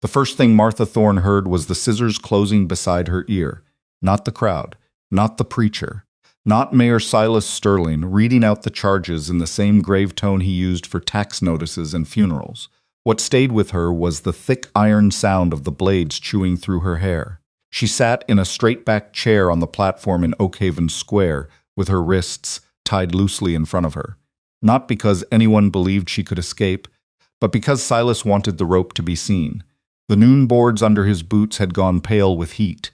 The first thing Martha Thorne heard was the scissors closing beside her ear. Not the crowd, not the preacher, not Mayor Silas Sterling reading out the charges in the same grave tone he used for tax notices and funerals. What stayed with her was the thick iron sound of the blades chewing through her hair. She sat in a straight-backed chair on the platform in Oakhaven Square, with her wrists tied loosely in front of her. Not because anyone believed she could escape, but because Silas wanted the rope to be seen. The noon boards under his boots had gone pale with heat.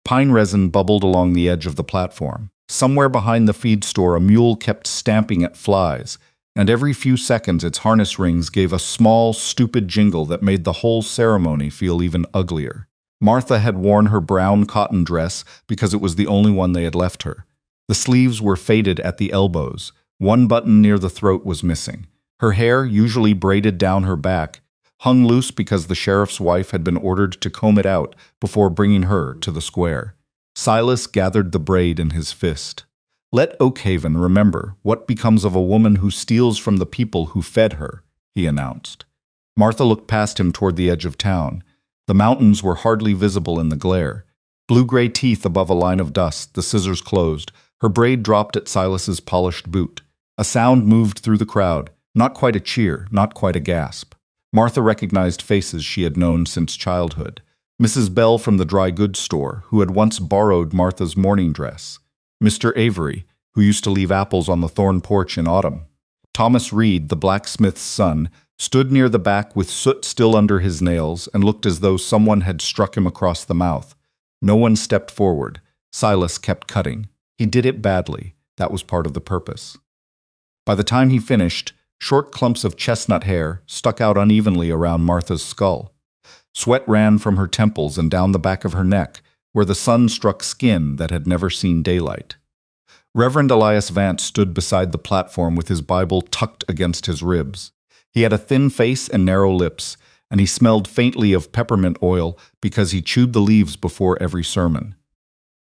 Pine resin bubbled along the edge of the platform. Somewhere behind the feed store, a mule kept stamping at flies, and every few seconds its harness rings gave a small, stupid jingle that made the whole ceremony feel even uglier. Martha had worn her brown cotton dress because it was the only one they had left her. The sleeves were faded at the elbows. One button near the throat was missing. Her hair, usually braided down her back, hung loose because the sheriff's wife had been ordered to comb it out before bringing her to the square. Silas gathered the braid in his fist. "Let Oakhaven remember what becomes of a woman who steals from the people who fed her," he announced. Martha looked past him toward the edge of town. The mountains were hardly visible in the glare. Blue-gray teeth above a line of dust, the scissors closed. Her braid dropped at Silas's polished boot. A sound moved through the crowd, not quite a cheer, not quite a gasp. Martha recognized faces she had known since childhood. Mrs. Bell from the dry goods store, who had once borrowed Martha's morning dress. Mr. Avery, who used to leave apples on the Thorne porch in autumn. Thomas Reed, the blacksmith's son, stood near the back with soot still under his nails and looked as though someone had struck him across the mouth. No one stepped forward. Silas kept cutting. He did it badly. That was part of the purpose. By the time he finished, short clumps of chestnut hair stuck out unevenly around Martha's skull. Sweat ran from her temples and down the back of her neck, where the sun struck skin that had never seen daylight. Reverend Elias Vance stood beside the platform with his Bible tucked against his ribs. He had a thin face and narrow lips, and he smelled faintly of peppermint oil because he chewed the leaves before every sermon.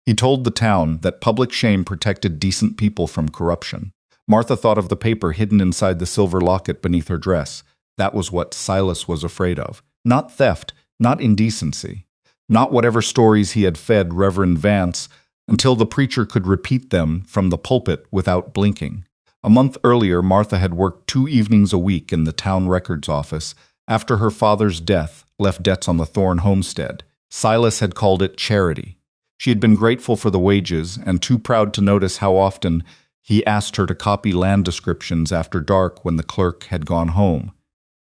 He told the town that public shame protected decent people from corruption. Martha thought of the paper hidden inside the silver locket beneath her dress. That was what Silas was afraid of. Not theft, not indecency, not whatever stories he had fed Reverend Vance until the preacher could repeat them from the pulpit without blinking. A month earlier, Martha had worked 2 evenings a week in the town records office after her father's death left debts on the Thorne homestead. Silas had called it charity. She had been grateful for the wages and too proud to notice how often he asked her to copy land descriptions after dark when the clerk had gone home.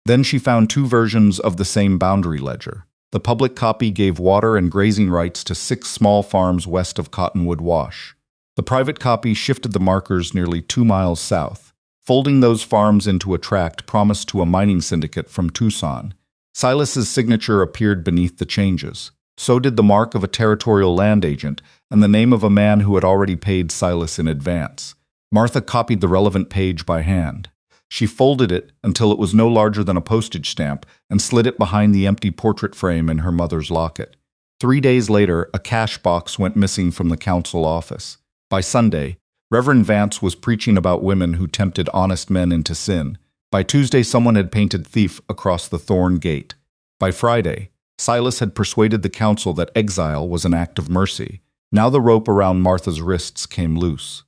Then she found 2 versions of the same boundary ledger. The public copy gave water and grazing rights to 6 small farms west of Cottonwood Wash. The private copy shifted the markers nearly 2 miles south, folding those farms into a tract promised to a mining syndicate from Tucson. Silas's signature appeared beneath the changes. So did the mark of a territorial land agent and the name of a man who had already paid Silas in advance. Martha copied the relevant page by hand. She folded it until it was no larger than a postage stamp and slid it behind the empty portrait frame in her mother's locket. 3 days later, a cash box went missing from the council office. By Sunday, Reverend Vance was preaching about women who tempted honest men into sin. By Tuesday, someone had painted thief across the Thorne gate. By Friday, Silas had persuaded the council that exile was an act of mercy. Now the rope around Martha's wrists came loose.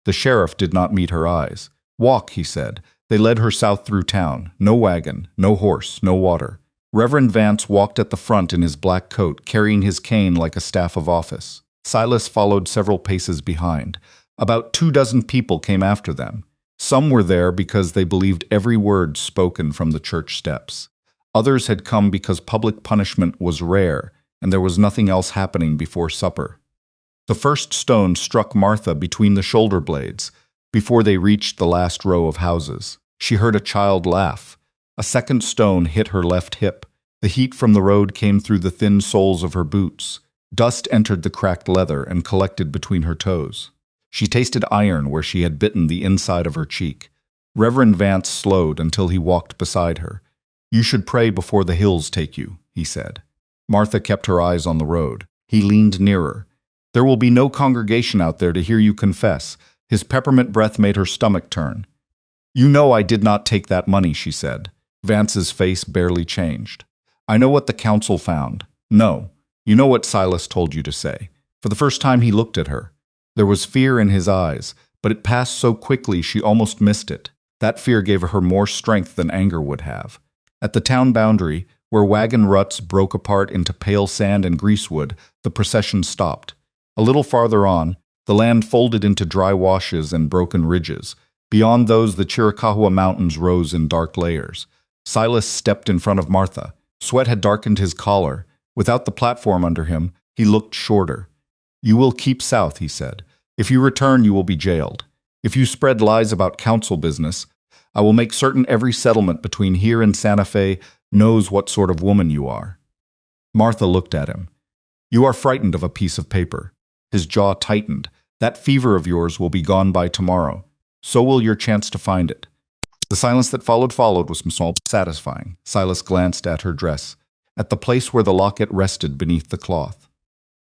The sheriff did not meet her eyes. "Walk," he said. They led her south through town. No wagon, no horse, no water. Reverend Vance walked at the front in his black coat, carrying his cane like a staff of office. Silas followed several paces behind. About 24 people came after them. Some were there because they believed every word spoken from the church steps. Others had come because public punishment was rare, and there was nothing else happening before supper. The first stone struck Martha between the shoulder blades. Before they reached the last row of houses, she heard a child laugh. A second stone hit her left hip. The heat from the road came through the thin soles of her boots. Dust entered the cracked leather and collected between her toes. She tasted iron where she had bitten the inside of her cheek. Reverend Vance slowed until he walked beside her. "You should pray before the hills take you," he said. Martha kept her eyes on the road. He leaned nearer. "There will be no congregation out there to hear you confess." His peppermint breath made her stomach turn. "You know I did not take that money," she said. Vance's face barely changed. I know what the council found. No, you know what Silas told you to say. For the first time he looked at her. There was fear in his eyes, but it passed so quickly she almost missed it. That fear gave her more strength than anger would have. At the town boundary, where wagon ruts broke apart into pale sand and greasewood, the procession stopped. A little farther on, the land folded into dry washes and broken ridges. Beyond those, the Chiricahua Mountains rose in dark layers. Silas stepped in front of Martha. Sweat had darkened his collar. Without the platform under him, he looked shorter. "You will keep south," he said. "If you return, you will be jailed. If you spread lies about council business, I will make certain every settlement between here and Santa Fe knows what sort of woman you are." Martha looked at him. "You are frightened of a piece of paper." His jaw tightened. "That fever of yours will be gone by tomorrow. So will your chance to find it." The silence that followed was small but satisfying. Silas glanced at her dress, at the place where the locket rested beneath the cloth.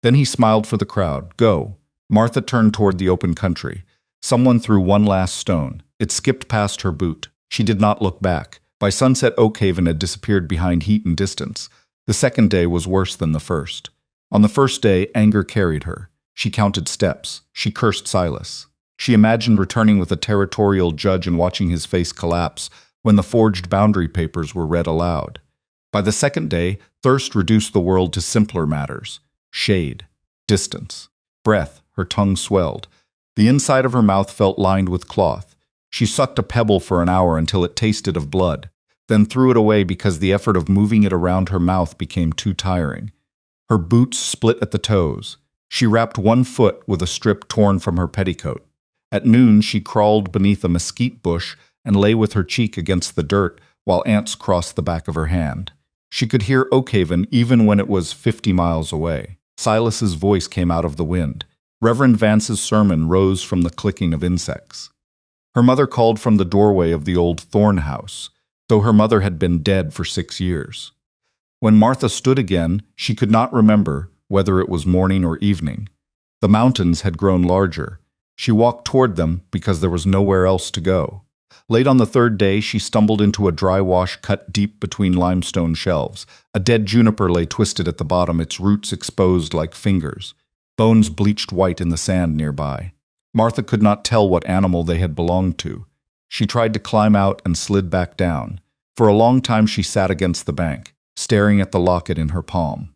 Then he smiled for the crowd. "Go." Martha turned toward the open country. Someone threw one last stone. It skipped past her boot. She did not look back. By sunset, Oakhaven had disappeared behind heat and distance. The second day was worse than the first. On the first day, anger carried her. She counted steps. She cursed Silas. She imagined returning with a territorial judge and watching his face collapse when the forged boundary papers were read aloud. By the second day, thirst reduced the world to simpler matters. Shade, distance, breath. Her tongue swelled. The inside of her mouth felt lined with cloth. She sucked a pebble for an hour until it tasted of blood, then threw it away because the effort of moving it around her mouth became too tiring. Her boots split at the toes. She wrapped one foot with a strip torn from her petticoat. At noon, she crawled beneath a mesquite bush and lay with her cheek against the dirt while ants crossed the back of her hand. She could hear Oakhaven even when it was 50 miles away. Silas's voice came out of the wind. Reverend Vance's sermon rose from the clicking of insects. Her mother called from the doorway of the old Thorne house, though her mother had been dead for 6 years. When Martha stood again, she could not remember whether it was morning or evening. The mountains had grown larger. She walked toward them because there was nowhere else to go. Late on the third day, she stumbled into a dry wash cut deep between limestone shelves. A dead juniper lay twisted at the bottom, its roots exposed like fingers. Bones bleached white in the sand nearby. Martha could not tell what animal they had belonged to. She tried to climb out and slid back down. For a long time she sat against the bank, staring at the locket in her palm.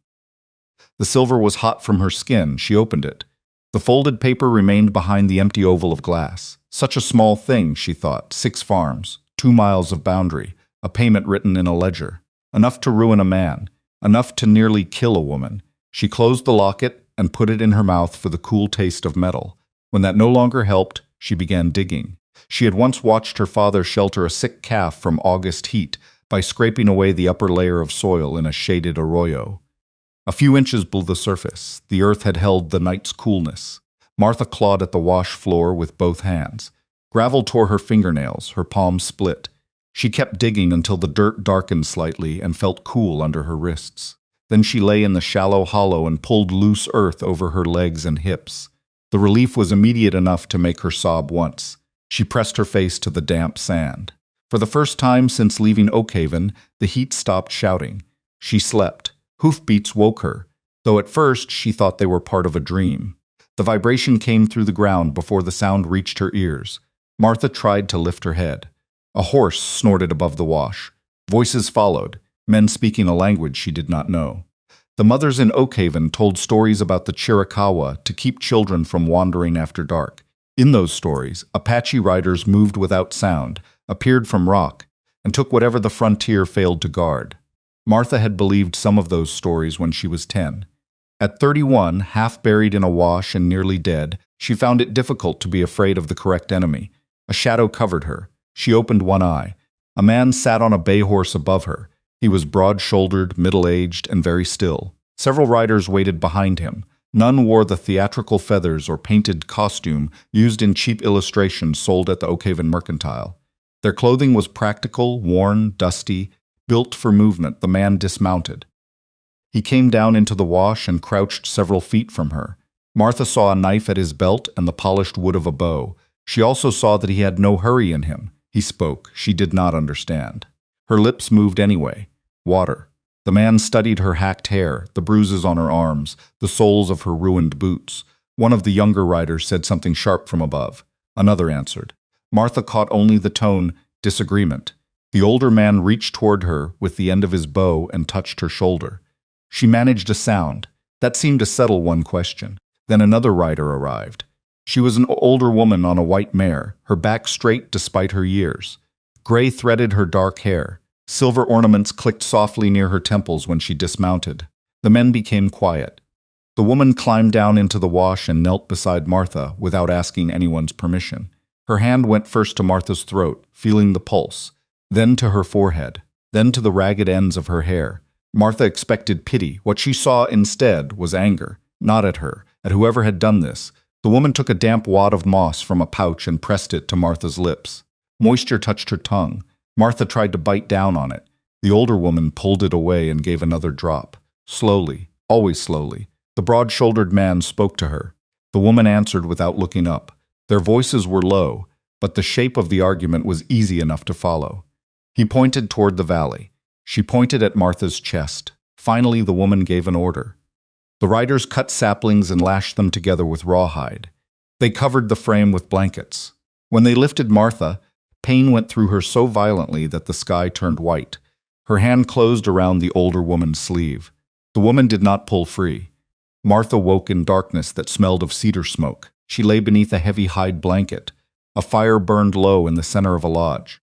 The silver was hot from her skin. She opened it. The folded paper remained behind the empty oval of glass. Such a small thing, she thought. 6 farms, 2 miles of boundary, a payment written in a ledger. Enough to ruin a man, enough to nearly kill a woman. She closed the locket and put it in her mouth for the cool taste of metal. When that no longer helped, she began digging. She had once watched her father shelter a sick calf from August heat by scraping away the upper layer of soil in a shaded arroyo. A few inches below the surface, the earth had held the night's coolness. Martha clawed at the wash floor with both hands. Gravel tore her fingernails, her palms split. She kept digging until the dirt darkened slightly and felt cool under her wrists. Then she lay in the shallow hollow and pulled loose earth over her legs and hips. The relief was immediate enough to make her sob once. She pressed her face to the damp sand. For the first time since leaving Oakhaven, the heat stopped shouting. She slept. Hoofbeats woke her, though at first she thought they were part of a dream. The vibration came through the ground before the sound reached her ears. Martha tried to lift her head. A horse snorted above the wash. Voices followed, men speaking a language she did not know. The mothers in Oakhaven told stories about the Chiricahua to keep children from wandering after dark. In those stories, Apache riders moved without sound, appeared from rock, and took whatever the frontier failed to guard. Martha had believed some of those stories when she was 10. At 31, half buried in a wash and nearly dead, she found it difficult to be afraid of the correct enemy. A shadow covered her. She opened one eye. A man sat on a bay horse above her. He was broad-shouldered, middle-aged, and very still. Several riders waited behind him. None wore the theatrical feathers or painted costume used in cheap illustrations sold at the Oakhaven Mercantile. Their clothing was practical, worn, dusty, built for movement. The man dismounted. He came down into the wash and crouched several feet from her. Martha saw a knife at his belt and the polished wood of a bow. She also saw that he had no hurry in him. He spoke. She did not understand. Her lips moved anyway. Water. The man studied her hacked hair, the bruises on her arms, the soles of her ruined boots. One of the younger riders said something sharp from above. Another answered. Martha caught only the tone, disagreement. The older man reached toward her with the end of his bow and touched her shoulder. She managed a sound. That seemed to settle one question. Then another rider arrived. She was an older woman on a white mare, her back straight despite her years. Gray threaded her dark hair. Silver ornaments clicked softly near her temples when she dismounted. The men became quiet. The woman climbed down into the wash and knelt beside Martha without asking anyone's permission. Her hand went first to Martha's throat, feeling the pulse, then to her forehead, then to the ragged ends of her hair. Martha expected pity. What she saw instead was anger, not at her, at whoever had done this. The woman took a damp wad of moss from a pouch and pressed it to Martha's lips. Moisture touched her tongue. Martha tried to bite down on it. The older woman pulled it away and gave another drop. Slowly, always slowly. The broad-shouldered man spoke to her. The woman answered without looking up. Their voices were low, but the shape of the argument was easy enough to follow. He pointed toward the valley. She pointed at Martha's chest. Finally, the woman gave an order. The riders cut saplings and lashed them together with rawhide. They covered the frame with blankets. When they lifted Martha, pain went through her so violently that the sky turned white. Her hand closed around the older woman's sleeve. The woman did not pull free. Martha woke in darkness that smelled of cedar smoke. She lay beneath a heavy hide blanket. A fire burned low in the center of a lodge.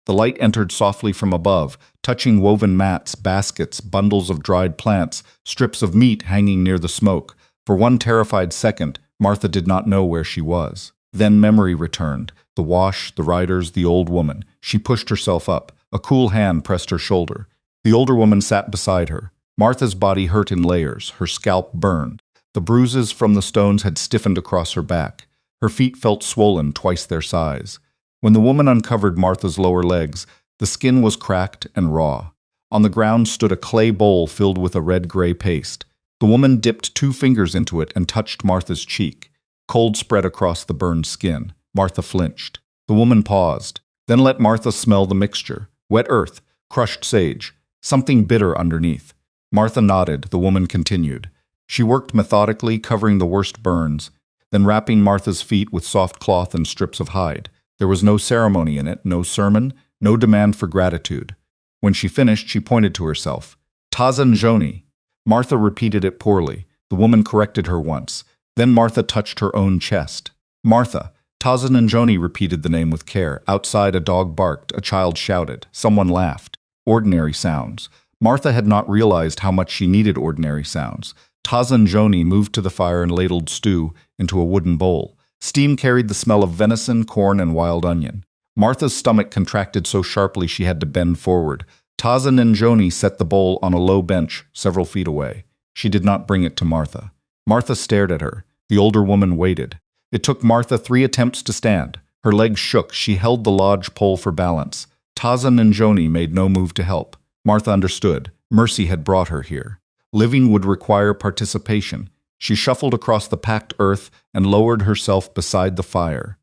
The light entered softly from above, touching woven mats, baskets, bundles of dried plants, strips of meat hanging near the smoke. For one terrified second, Martha did not know where she was. Then memory returned. The wash, the riders, the old woman. She pushed herself up. A cool hand pressed her shoulder. The older woman sat beside her. Martha's body hurt in layers. Her scalp burned. The bruises from the stones had stiffened across her back. Her feet felt swollen, twice their size. When the woman uncovered Martha's lower legs, the skin was cracked and raw. On the ground stood a clay bowl filled with a red-gray paste. The woman dipped 2 fingers into it and touched Martha's cheek. Cold spread across the burned skin. Martha flinched. The woman paused, then let Martha smell the mixture. Wet earth, crushed sage, something bitter underneath. Martha nodded. The woman continued. She worked methodically, covering the worst burns, then wrapping Martha's feet with soft cloth and strips of hide. There was no ceremony in it, no sermon, no demand for gratitude. When she finished, she pointed to herself. Taza-Nzhoni. Martha repeated it poorly. The woman corrected her once. Then Martha touched her own chest. Martha. Taza-Nzhoni repeated the name with care. Outside, a dog barked. A child shouted. Someone laughed. Ordinary sounds. Martha had not realized how much she needed ordinary sounds. Taza-Nzhoni moved to the fire and ladled stew into a wooden bowl. Steam carried the smell of venison, corn, and wild onion. Martha's stomach contracted so sharply she had to bend forward. Taza-Nzhoni set the bowl on a low bench several feet away. She did not bring it to Martha. Martha stared at her. The older woman waited. It took Martha 3 attempts to stand. Her legs shook. She held the lodge pole for balance. Taza-Nzhoni made no move to help. Martha understood. Mercy had brought her here. Living would require participation. She shuffled across the packed earth and lowered herself beside the fire.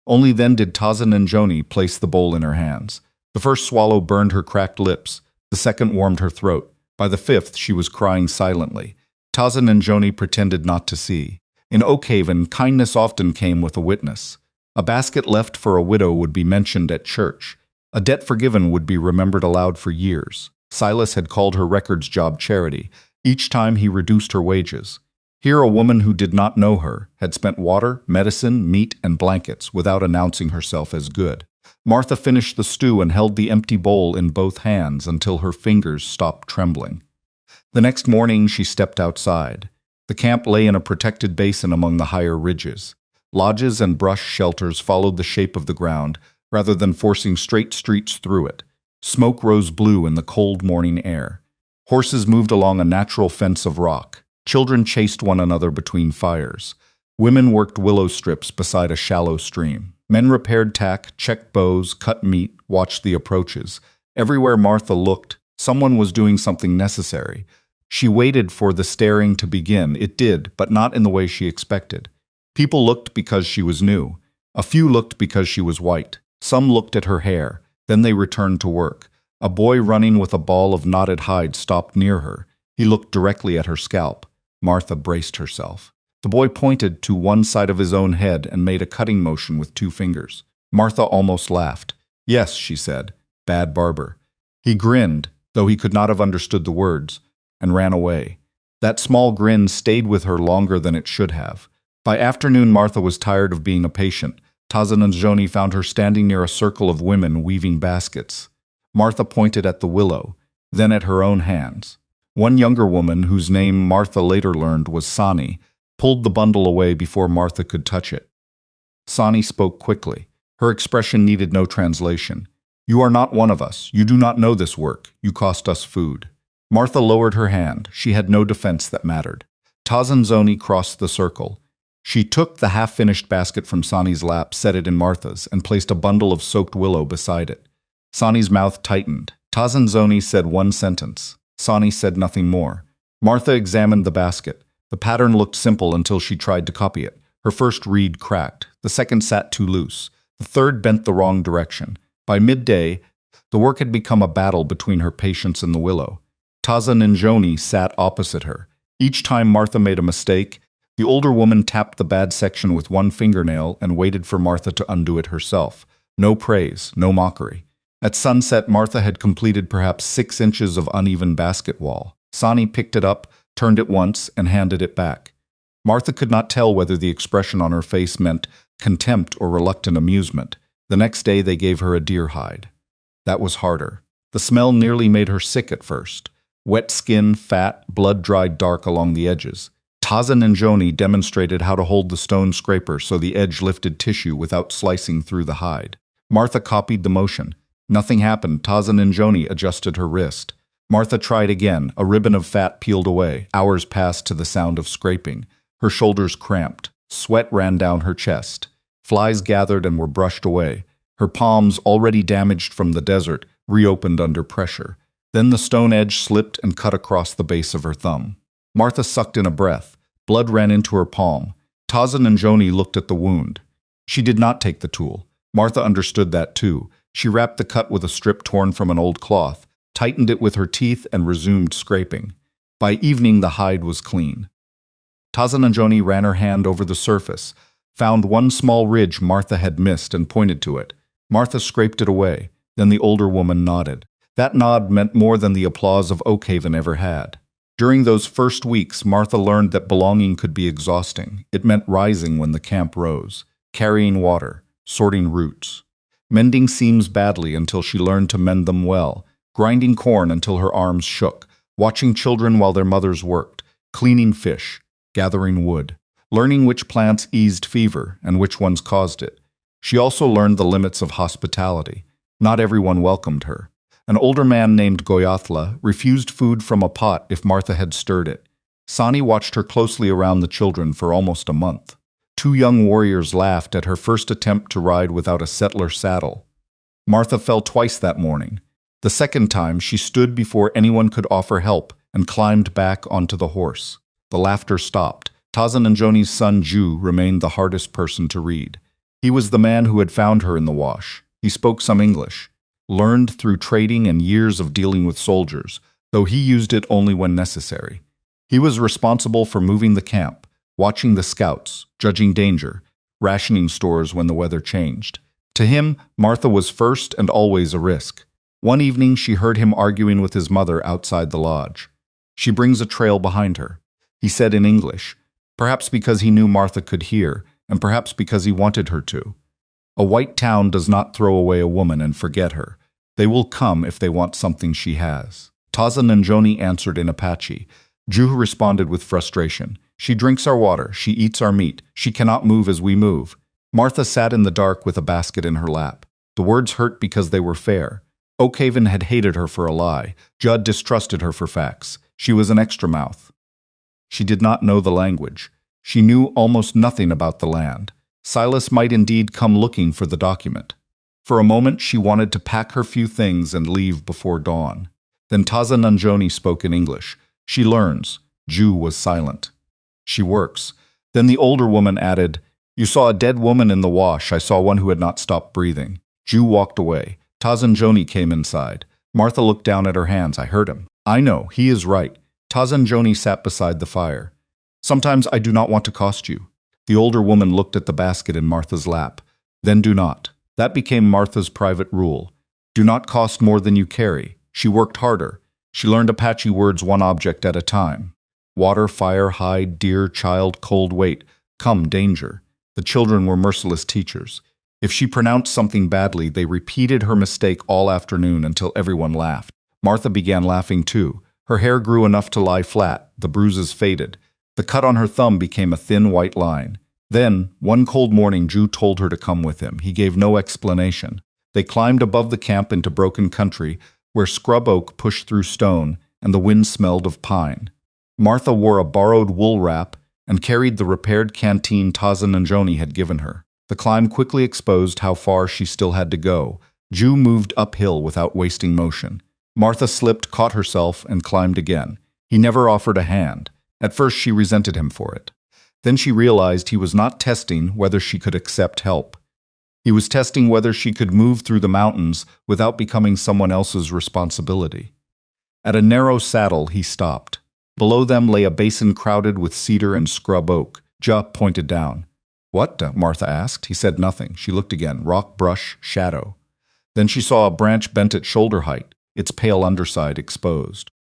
Only then did Taza-Nzhoni place the bowl in her hands. The first swallow burned her cracked lips. The second warmed her throat. By the 5th, she was crying silently. Taza-Nzhoni pretended not to see. In Oakhaven, kindness often came with a witness. A basket left for a widow would be mentioned at church. A debt forgiven would be remembered aloud for years. Silas had called her records job charity. Each time he reduced her wages. Here a woman who did not know her had spent water, medicine, meat, and blankets without announcing herself as good. Martha finished the stew and held the empty bowl in both hands until her fingers stopped trembling. The next morning she stepped outside. The camp lay in a protected basin among the higher ridges. Lodges and brush shelters followed the shape of the ground rather than forcing straight streets through it. Smoke rose blue in the cold morning air. Horses moved along a natural fence of rock. Children chased one another between fires. Women worked willow strips beside a shallow stream. Men repaired tack, checked bows, cut meat, watched the approaches. Everywhere Martha looked, someone was doing something necessary. She waited for the staring to begin. It did, but not in the way she expected. People looked because she was new. A few looked because she was white. Some looked at her hair. Then they returned to work. A boy running with a ball of knotted hide stopped near her. He looked directly at her scalp. Martha braced herself. The boy pointed to one side of his own head and made a cutting motion with 2 fingers. Martha almost laughed. "Yes," she said, "bad barber." He grinned, though he could not have understood the words, and ran away. That small grin stayed with her longer than it should have. By afternoon, Martha was tired of being a patient. Taza-Nzhoni found her standing near a circle of women weaving baskets. Martha pointed at the willow, then at her own hands. One younger woman, whose name Martha later learned was Sani, pulled the bundle away before Martha could touch it. Sani spoke quickly. Her expression needed no translation. "You are not one of us. You do not know this work. You cost us food." Martha lowered her hand. She had no defense that mattered. Taza-Nzhoni crossed the circle. She took the half-finished basket from Sani's lap, set it in Martha's, and placed a bundle of soaked willow beside it. Sani's mouth tightened. Taza-Nzhoni said one sentence. Sani said nothing more. Martha examined the basket. The pattern looked simple until she tried to copy it. Her first reed cracked. The second sat too loose. The third bent the wrong direction. By midday, the work had become a battle between her patience and the willow. Taza-Nzhoni sat opposite her. Each time Martha made a mistake, the older woman tapped the bad section with one fingernail and waited for Martha to undo it herself. No praise, no mockery. At sunset, Martha had completed perhaps 6 inches of uneven basket wall. Sani picked it up, turned it once, and handed it back. Martha could not tell whether the expression on her face meant contempt or reluctant amusement. The next day they gave her a deer hide. That was harder. The smell nearly made her sick at first. Wet skin, fat, blood dried dark along the edges. Taza-Nzhoni demonstrated how to hold the stone scraper so the edge lifted tissue without slicing through the hide. Martha copied the motion. Nothing happened. Taza-Nzhoni adjusted her wrist. Martha tried again. A ribbon of fat peeled away. Hours passed to the sound of scraping. Her shoulders cramped. Sweat ran down her chest. Flies gathered and were brushed away. Her palms, already damaged from the desert, reopened under pressure. Then the stone edge slipped and cut across the base of her thumb. Martha sucked in a breath. Blood ran into her palm. Taza-Nzhoni looked at the wound. She did not take the tool. Martha understood that too. She wrapped the cut with a strip torn from an old cloth, tightened it with her teeth, and resumed scraping. By evening, the hide was clean. Taza-Nzhoni ran her hand over the surface, found one small ridge Martha had missed, and pointed to it. Martha scraped it away. Then the older woman nodded. That nod meant more than the applause of Oakhaven ever had. During those first weeks, Martha learned that belonging could be exhausting. It meant rising when the camp rose, carrying water, sorting roots, mending seams badly until she learned to mend them well, grinding corn until her arms shook, watching children while their mothers worked, cleaning fish, gathering wood, learning which plants eased fever and which ones caused it. She also learned the limits of hospitality. Not everyone welcomed her. An older man named Goyathla refused food from a pot if Martha had stirred it. Sani watched her closely around the children for almost a month. 2 young warriors laughed at her first attempt to ride without a settler saddle. Martha fell twice that morning. The second time, she stood before anyone could offer help and climbed back onto the horse. The laughter stopped. Taza-Nzhoni's son Ju remained the hardest person to read. He was the man who had found her in the wash. He spoke some English, learned through trading and years of dealing with soldiers, though he used it only when necessary. He was responsible for moving the camp, watching the scouts, judging danger, rationing stores when the weather changed. To him, Martha was first and always a risk. One evening, she heard him arguing with his mother outside the lodge. "She brings a trail behind her," he said in English, perhaps because he knew Martha could hear, and perhaps because he wanted her to. A white town does not throw away a woman and forget her. They will come if they want something she has. Taza-Nzhoni answered in Apache. Ju responded with frustration. "She drinks our water, she eats our meat, she cannot move as we move." Martha sat in the dark with a basket in her lap. The words hurt because they were fair. Oakhaven had hated her for a lie. Judd distrusted her for facts. She was an extra mouth. She did not know the language. She knew almost nothing about the land. Silas might indeed come looking for the document. For a moment, she wanted to pack her few things and leave before dawn. Then Taza-Nzhoni spoke in English. "She learns." Ju was silent. "She works." Then the older woman added, "You saw a dead woman in the wash. I saw one who had not stopped breathing." Ju walked away. Taza-Nzhoni came inside. Martha looked down at her hands. I heard him. I know, he is right. Taza-Nzhoni sat beside the fire. Sometimes I do not want to cost you. The older woman looked at the basket in Martha's lap. Then do not. That became Martha's private rule. Do not cost more than you carry. She worked harder. She learned Apache words one object at a time. Water, fire, hide, dear, child, cold, wait. Come, danger. The children were merciless teachers. If she pronounced something badly, they repeated her mistake all afternoon until everyone laughed. Martha began laughing too. Her hair grew enough to lie flat. The bruises faded. The cut on her thumb became a thin white line. Then, one cold morning, Ju told her to come with him. He gave no explanation. They climbed above the camp into broken country, where scrub oak pushed through stone and the wind smelled of pine. Martha wore a borrowed wool wrap and carried the repaired canteen Taza-Nzhoni had given her. The climb quickly exposed how far she still had to go. Ju moved uphill without wasting motion. Martha slipped, caught herself, and climbed again. He never offered a hand. At first she resented him for it. Then she realized he was not testing whether she could accept help. He was testing whether she could move through the mountains without becoming someone else's responsibility. At a narrow saddle, he stopped. Below them lay a basin crowded with cedar and scrub oak. Ja pointed down. What? Martha asked. He said nothing. She looked again. Rock, brush, shadow. Then she saw a branch bent at shoulder height, its pale underside exposed.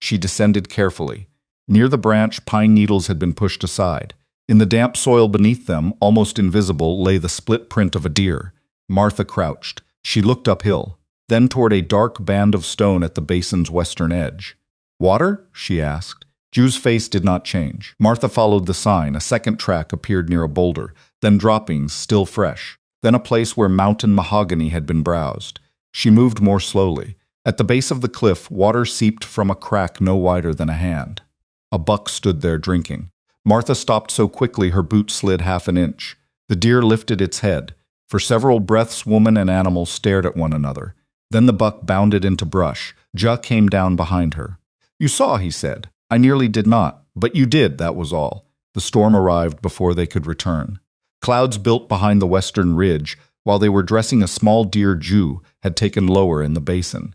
She descended carefully. Near the branch, pine needles had been pushed aside. In the damp soil beneath them, almost invisible, lay the split print of a deer. Martha crouched. She looked uphill, then toward a dark band of stone at the basin's western edge. Water? She asked. Ju's face did not change. Martha followed the sign. A second track appeared near a boulder, then droppings, still fresh, then a place where mountain mahogany had been browsed. She moved more slowly. At the base of the cliff, water seeped from a crack no wider than a hand. A buck stood there drinking. Martha stopped so quickly her boot slid half an inch. The deer lifted its head. For several breaths, woman and animal stared at one another. Then the buck bounded into brush. Ja came down behind her. You saw, he said. I nearly did not, but you did, that was all. The storm arrived before they could return. Clouds built behind the western ridge, while they were dressing a small deer Ju had taken lower in the basin.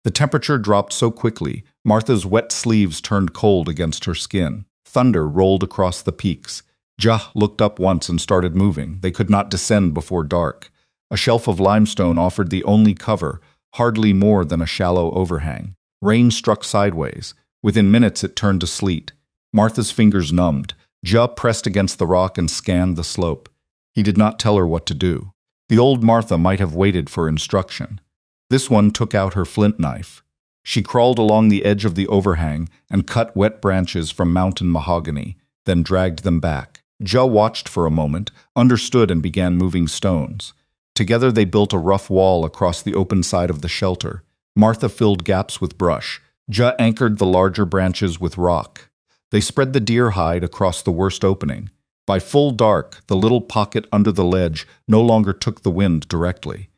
The temperature dropped so quickly, Martha's wet sleeves turned cold against her skin. Thunder rolled across the peaks. Ja looked up once and started moving. They could not descend before dark. A shelf of limestone offered the only cover, hardly more than a shallow overhang. Rain struck sideways. Within minutes it turned to sleet. Martha's fingers numbed. Ja pressed against the rock and scanned the slope. He did not tell her what to do. The old Martha might have waited for instruction. This one took out her flint knife. She crawled along the edge of the overhang and cut wet branches from mountain mahogany, then dragged them back. Ja watched for a moment, understood, and began moving stones. Together they built a rough wall across the open side of the shelter. Martha filled gaps with brush. Ja anchored the larger branches with rock. They spread the deer hide across the worst opening. By full dark, the little pocket under the ledge no longer took the wind directly.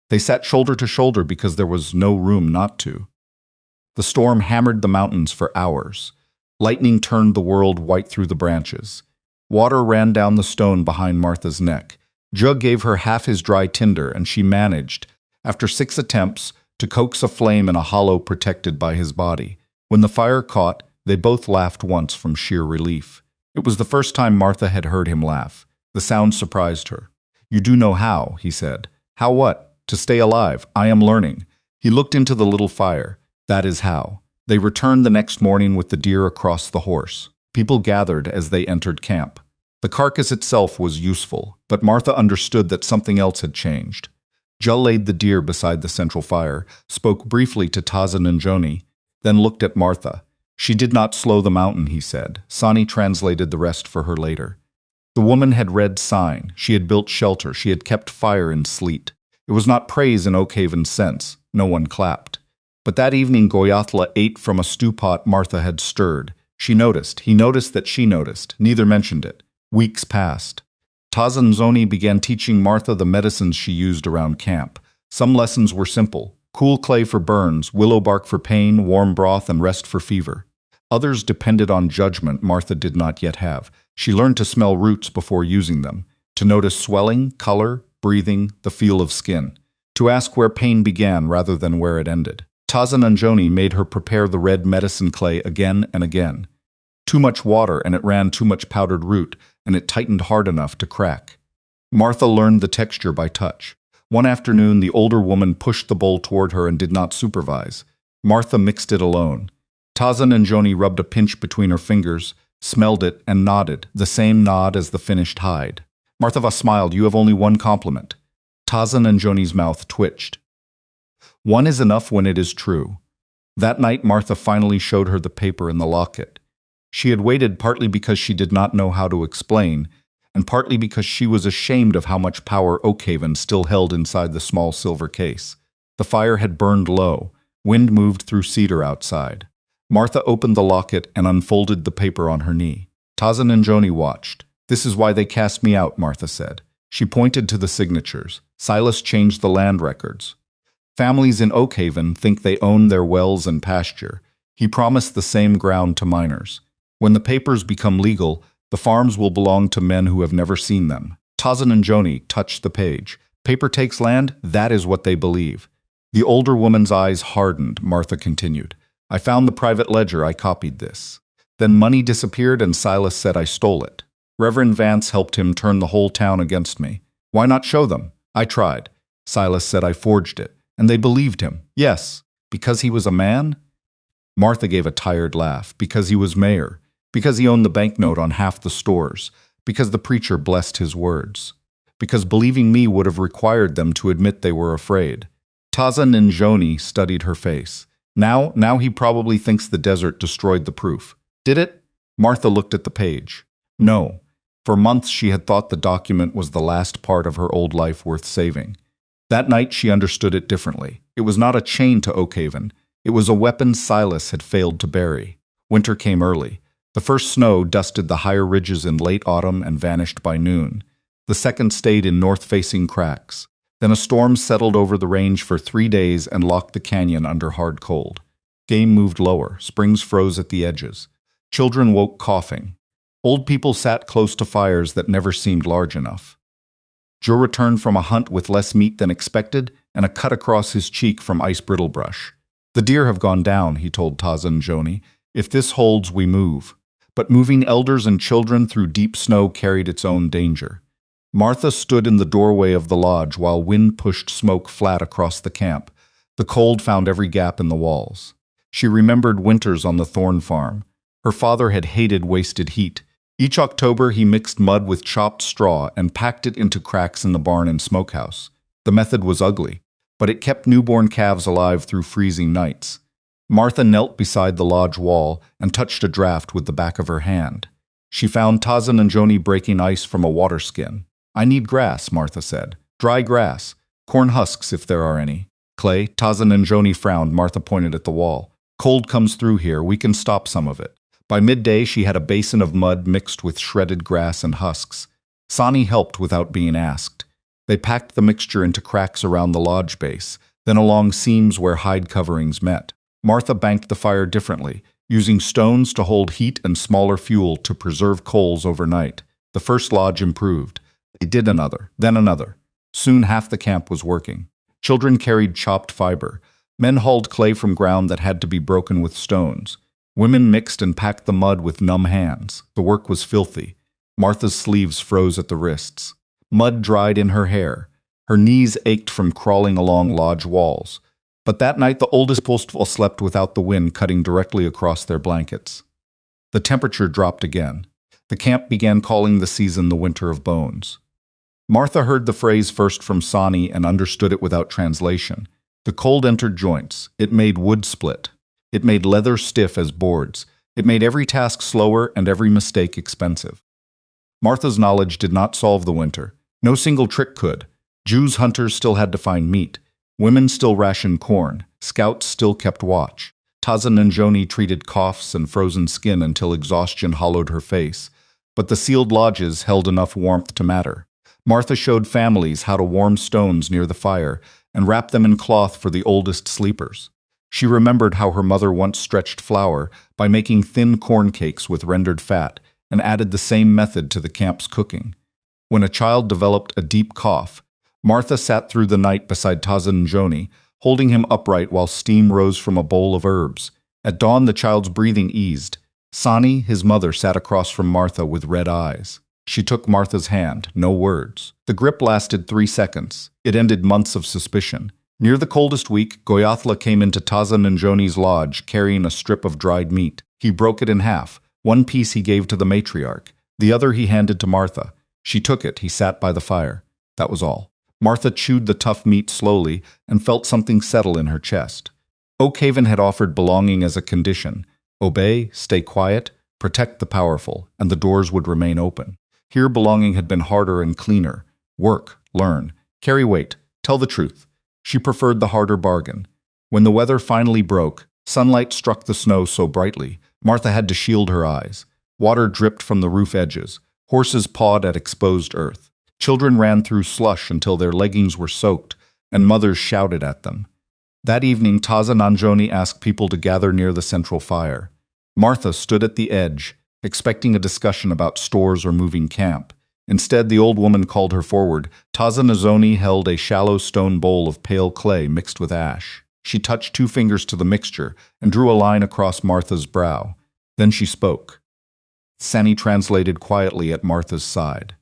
They sat shoulder to shoulder because there was no room not to. The storm hammered the mountains for hours. Lightning turned the world white through the branches. Water ran down the stone behind Martha's neck. Ja gave her half his dry tinder, and she managed, after 6 attempts, to coax a flame in a hollow protected by his body. When the fire caught, they both laughed once from sheer relief. It was the first time Martha had heard him laugh. The sound surprised her. You do know how, he said. How what? To stay alive. I am learning. He looked into the little fire. That is how. They returned the next morning with the deer across the horse. People gathered as they entered camp. The carcass itself was useful, but Martha understood that something else had changed. Ja laid the deer beside the central fire, spoke briefly to Taza-Nzhoni, then looked at Martha. She did not slow the mountain, he said. Sani translated the rest for her later. The woman had read sign. She had built shelter. She had kept fire in sleet. It was not praise in Oakhaven's sense. No one clapped. But that evening Goyathla ate from a stew pot Martha had stirred. She noticed. He noticed that she noticed. Neither mentioned it. Weeks passed. Taza-Nzhoni began teaching Martha the medicines she used around camp. Some lessons were simple. Cool clay for burns, willow bark for pain, warm broth, and rest for fever. Others depended on judgment Martha did not yet have. She learned to smell roots before using them, to notice swelling, color, breathing, the feel of skin, to ask where pain began rather than where it ended. Taza-Nzhoni made her prepare the red medicine clay again and again. Too much water and it ran too much powdered root, and it tightened hard enough to crack. Martha learned the texture by touch. One afternoon, the older woman pushed the bowl toward her and did not supervise. Martha mixed it alone. Taza-Nzhoni rubbed a pinch between her fingers, smelled it, and nodded, the same nod as the finished hide. Martha smiled. "You have only one compliment." Taza-Nzhoni's mouth twitched. "One is enough when it is true." That night, Martha finally showed her the paper in the locket. She had waited partly because she did not know how to explain, and partly because she was ashamed of how much power Oakhaven still held inside the small silver case. The fire had burned low. Wind moved through cedar outside. Martha opened the locket and unfolded the paper on her knee. Taza-Nzhoni watched. "This is why they cast me out," Martha said. She pointed to the signatures. "Silas changed the land records. Families in Oakhaven think they own their wells and pasture. He promised the same ground to miners. When the papers become legal, the farms will belong to men who have never seen them." Taza-Nzhoni touched the page. "Paper takes land? That is what they believe." The older woman's eyes hardened. Martha continued. "I found the private ledger. I copied this. Then money disappeared and Silas said I stole it. Reverend Vance helped him turn the whole town against me. Why not show them? I tried. Silas said I forged it, and they believed him. Yes, because he was a man?" Martha gave a tired laugh. "Because he was mayor. Because he owned the banknote on half the stores. Because the preacher blessed his words. Because believing me would have required them to admit they were afraid." Taza-Nzhoni studied her face. Now he probably thinks the desert destroyed the proof. Did it?" Martha looked at the page. No. For months she had thought the document was the last part of her old life worth saving. That night she understood it differently. It was not a chain to Oakhaven. It was a weapon Silas had failed to bury. Winter came early. The first snow dusted the higher ridges in late autumn and vanished by noon. The second stayed in north-facing cracks. Then a storm settled over the range for 3 days and locked the canyon under hard cold. Game moved lower. Springs froze at the edges. Children woke coughing. Old people sat close to fires that never seemed large enough. Joe returned from a hunt with less meat than expected and a cut across his cheek from ice brittle brush. "The deer have gone down," he told Taza-Nzhoni. "If this holds, we move." But moving elders and children through deep snow carried its own danger. Martha stood in the doorway of the lodge while wind pushed smoke flat across the camp. The cold found every gap in the walls. She remembered winters on the Thorne farm. Her father had hated wasted heat. Each October he mixed mud with chopped straw and packed it into cracks in the barn and smokehouse. The method was ugly, but it kept newborn calves alive through freezing nights. Martha knelt beside the lodge wall and touched a draft with the back of her hand. She found Taza-Nzhoni breaking ice from a water skin. "I need grass," Martha said. "Dry grass. Corn husks if there are any." "Clay?" Taza-Nzhoni frowned. Martha pointed at the wall. "Cold comes through here. We can stop some of it." By midday she had a basin of mud mixed with shredded grass and husks. Sani helped without being asked. They packed the mixture into cracks around the lodge base, then along seams where hide coverings met. Martha banked the fire differently, using stones to hold heat and smaller fuel to preserve coals overnight. The first lodge improved. They did another, then another. Soon half the camp was working. Children carried chopped fiber. Men hauled clay from ground that had to be broken with stones. Women mixed and packed the mud with numb hands. The work was filthy. Martha's sleeves froze at the wrists. Mud dried in her hair. Her knees ached from crawling along lodge walls. But that night the oldest postful slept without the wind cutting directly across their blankets. The temperature dropped again. The camp began calling the season the Winter of Bones. Martha heard the phrase first from Sani and understood it without translation. The cold entered joints. It made wood split. It made leather stiff as boards. It made every task slower and every mistake expensive. Martha's knowledge did not solve the winter. No single trick could. Jews hunters still had to find meat. Women still rationed corn. Scouts still kept watch. Taza-Nzhoni treated coughs and frozen skin until exhaustion hollowed her face. But the sealed lodges held enough warmth to matter. Martha showed families how to warm stones near the fire and wrap them in cloth for the oldest sleepers. She remembered how her mother once stretched flour by making thin corn cakes with rendered fat and added the same method to the camp's cooking. When a child developed a deep cough, Martha sat through the night beside Taza-Nzhoni, holding him upright while steam rose from a bowl of herbs. At dawn, the child's breathing eased. Sani, his mother, sat across from Martha with red eyes. She took Martha's hand, no words. The grip lasted 3 seconds. It ended months of suspicion. Near the coldest week, Goyathla came into Taza-Nzhoni's lodge carrying a strip of dried meat. He broke it in half. One piece he gave to the matriarch. The other he handed to Martha. She took it. He sat by the fire. That was all. Martha chewed the tough meat slowly and felt something settle in her chest. Oakhaven had offered belonging as a condition. Obey, stay quiet, protect the powerful, and the doors would remain open. Here belonging had been harder and cleaner. Work, learn, carry weight, tell the truth. She preferred the harder bargain. When the weather finally broke, sunlight struck the snow so brightly, Martha had to shield her eyes. Water dripped from the roof edges. Horses pawed at exposed earth. Children ran through slush until their leggings were soaked, and mothers shouted at them. That evening, Taza-Nzhoni asked people to gather near the central fire. Martha stood at the edge, expecting a discussion about stores or moving camp. Instead, the old woman called her forward. Taza-Nzhoni held a shallow stone bowl of pale clay mixed with ash. She touched 2 fingers to the mixture and drew a line across Martha's brow. Then she spoke. Sani translated quietly at Martha's side.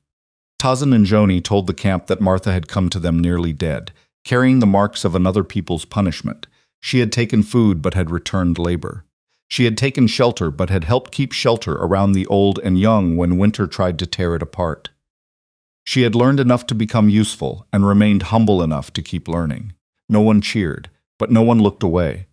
Taza-Nzhoni told the camp that Martha had come to them nearly dead, carrying the marks of another people's punishment. She had taken food but had returned labor. She had taken shelter but had helped keep shelter around the old and young when winter tried to tear it apart. She had learned enough to become useful and remained humble enough to keep learning. No one cheered, but no one looked away.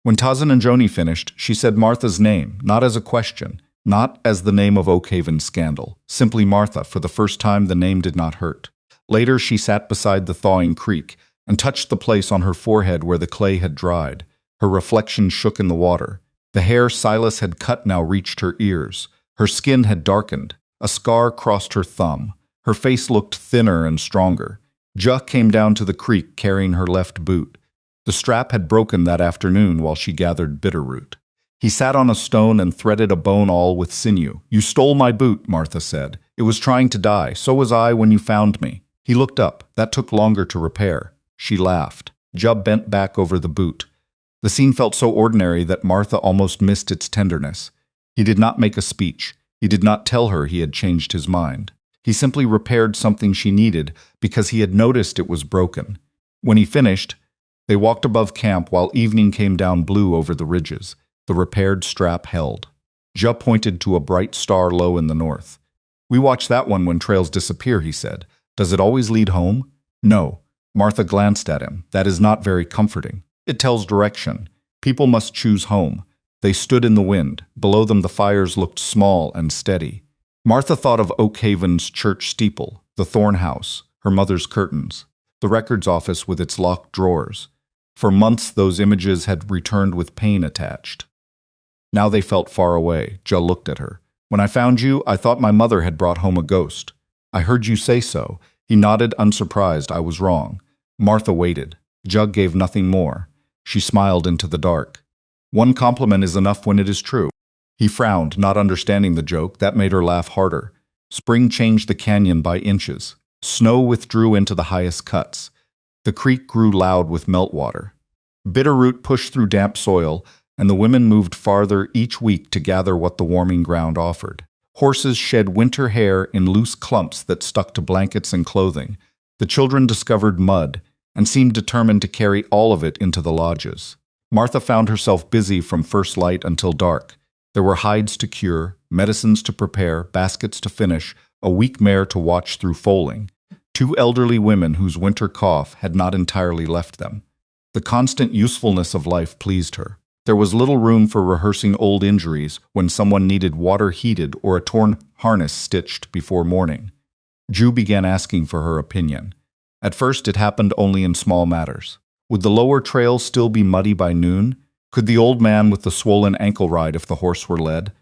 When Taza-Nzhoni finished, she said Martha's name, not as a question, not as the name of Oakhaven's scandal, simply Martha. For the first time, the name did not hurt. Later, she sat beside the thawing creek and touched the place on her forehead where the clay had dried. Her reflection shook in the water. The hair Silas had cut now reached her ears. Her skin had darkened. A scar crossed her thumb. Her face looked thinner and stronger. Juh came down to the creek carrying her left boot. The strap had broken that afternoon while she gathered bitterroot. He sat on a stone and threaded a bone awl with sinew. "You stole my boot," Martha said. "It was trying to die. So was I when you found me." He looked up. That took longer to repair. She laughed. Juh bent back over the boot. The scene felt so ordinary that Martha almost missed its tenderness. He did not make a speech. He did not tell her he had changed his mind. He simply repaired something she needed because he had noticed it was broken. When he finished, they walked above camp while evening came down blue over the ridges. The repaired strap held. Juh pointed to a bright star low in the north. "We watch that one when trails disappear," he said. "Does it always lead home?" "No." Martha glanced at him. "That is not very comforting. It tells direction. People must choose home." They stood in the wind. Below them the fires looked small and steady. Martha thought of Oakhaven's church steeple, the Thorne house, her mother's curtains, the records office with its locked drawers. For months those images had returned with pain attached. Now they felt far away. Juh looked at her. "When I found you, I thought my mother had brought home a ghost. I heard you say so." He nodded, unsurprised. "I was wrong." Martha waited. Juh gave nothing more. She smiled into the dark. "One compliment is enough when it is true." He frowned, not understanding the joke. That made her laugh harder. Spring changed the canyon by inches. Snow withdrew into the highest cuts. The creek grew loud with meltwater. Bitterroot pushed through damp soil, and the women moved farther each week to gather what the warming ground offered. Horses shed winter hair in loose clumps that stuck to blankets and clothing. The children discovered mud and seemed determined to carry all of it into the lodges. Martha found herself busy from first light until dark. There were hides to cure, medicines to prepare, baskets to finish, a weak mare to watch through foaling. 2 elderly women whose winter cough had not entirely left them. The constant usefulness of life pleased her. There was little room for rehearsing old injuries when someone needed water heated or a torn harness stitched before morning. Ju began asking for her opinion. At first it happened only in small matters. Would the lower trail still be muddy by noon? Could the old man with the swollen ankle ride if the horse were led?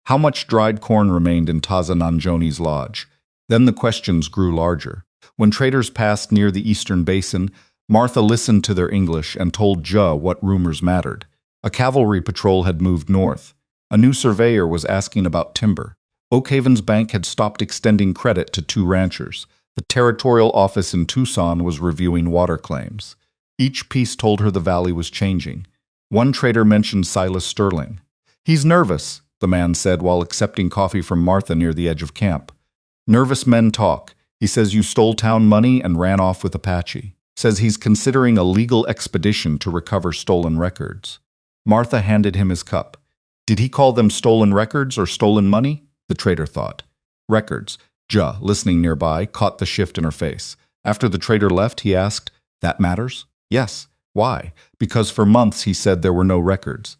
How much dried corn remained in Taza-Nzhoni's lodge? Then the questions grew larger. When traders passed near the eastern basin, Martha listened to their English and told Juh what rumors mattered. A cavalry patrol had moved north. A new surveyor was asking about timber. Oakhaven's bank had stopped extending credit to 2 ranchers. The territorial office in Tucson was reviewing water claims. Each piece told her the valley was changing. One trader mentioned Silas Sterling. "He's nervous," the man said while accepting coffee from Martha near the edge of camp. "Nervous men talk. He says you stole town money and ran off with Apache. Says he's considering a legal expedition to recover stolen records." Martha handed him his cup. Did he call them stolen records or stolen money? The trader thought. Records. Ja, listening nearby, caught the shift in her face. After the trader left, he asked, "That matters?" "Yes." "Why?" "Because for months he said there were no records.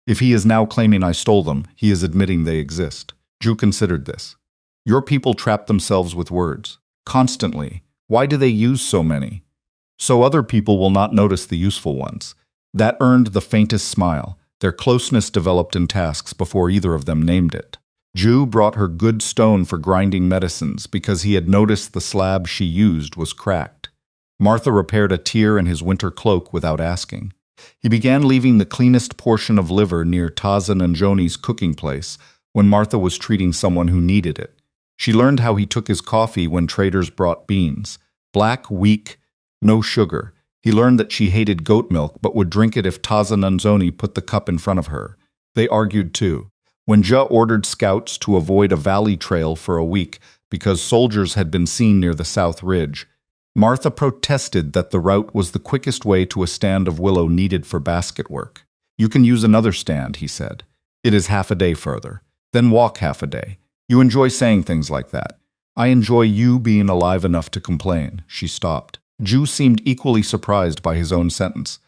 If he is now claiming I stole them, he is admitting they exist." Ju considered this. "Your people trap themselves with words. Constantly. Why do they use so many?" "So other people will not notice the useful ones." That earned the faintest smile. Their closeness developed in tasks before either of them named it. Ju brought her good stone for grinding medicines because he had noticed the slab she used was cracked. Martha repaired a tear in his winter cloak without asking. He began leaving the cleanest portion of liver near Taza-Nzhoni's cooking place when Martha was treating someone who needed it. She learned how he took his coffee when traders brought beans. Black, weak, no sugar. He learned that she hated goat milk but would drink it if Taza-Nzhoni put the cup in front of her. They argued too. When Ja ordered scouts to avoid a valley trail for a week because soldiers had been seen near the South Ridge, Martha protested that the route was the quickest way to a stand of willow needed for basket work. "You can use another stand," he said. "It is half a day further. Then walk half a day. You enjoy saying things like that. I enjoy you being alive enough to complain." She stopped. Ju seemed equally surprised by his own sentence.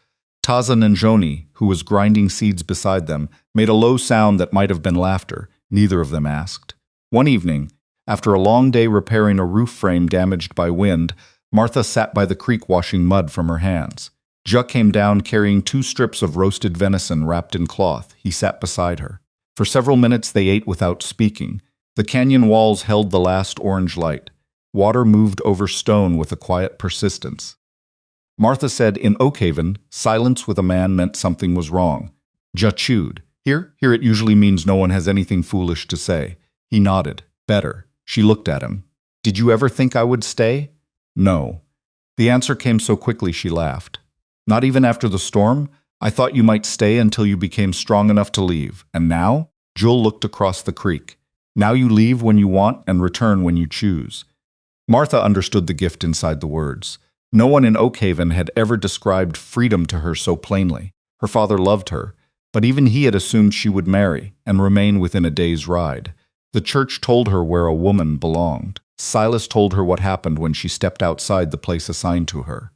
Taza-Nzhoni, who was grinding seeds beside them, made a low sound that might have been laughter. Neither of them asked. One evening, after a long day repairing a roof frame damaged by wind, Martha sat by the creek washing mud from her hands. Ja came down carrying 2 strips of roasted venison wrapped in cloth. He sat beside her. For several minutes they ate without speaking. The canyon walls held the last orange light. Water moved over stone with a quiet persistence. Martha said in Oakhaven, silence with a man meant something was wrong. Ja chewed. Here it usually means no one has anything foolish to say. He nodded. Better. She looked at him. Did you ever think I would stay? No. The answer came so quickly she laughed. Not even after the storm? I thought you might stay until you became strong enough to leave. And now? Jewel looked across the creek. Now you leave when you want and return when you choose. Martha understood the gift inside the words. No one in Oakhaven had ever described freedom to her so plainly. Her father loved her, but even he had assumed she would marry and remain within a day's ride. The church told her where a woman belonged. Silas told her what happened when she stepped outside the place assigned to her.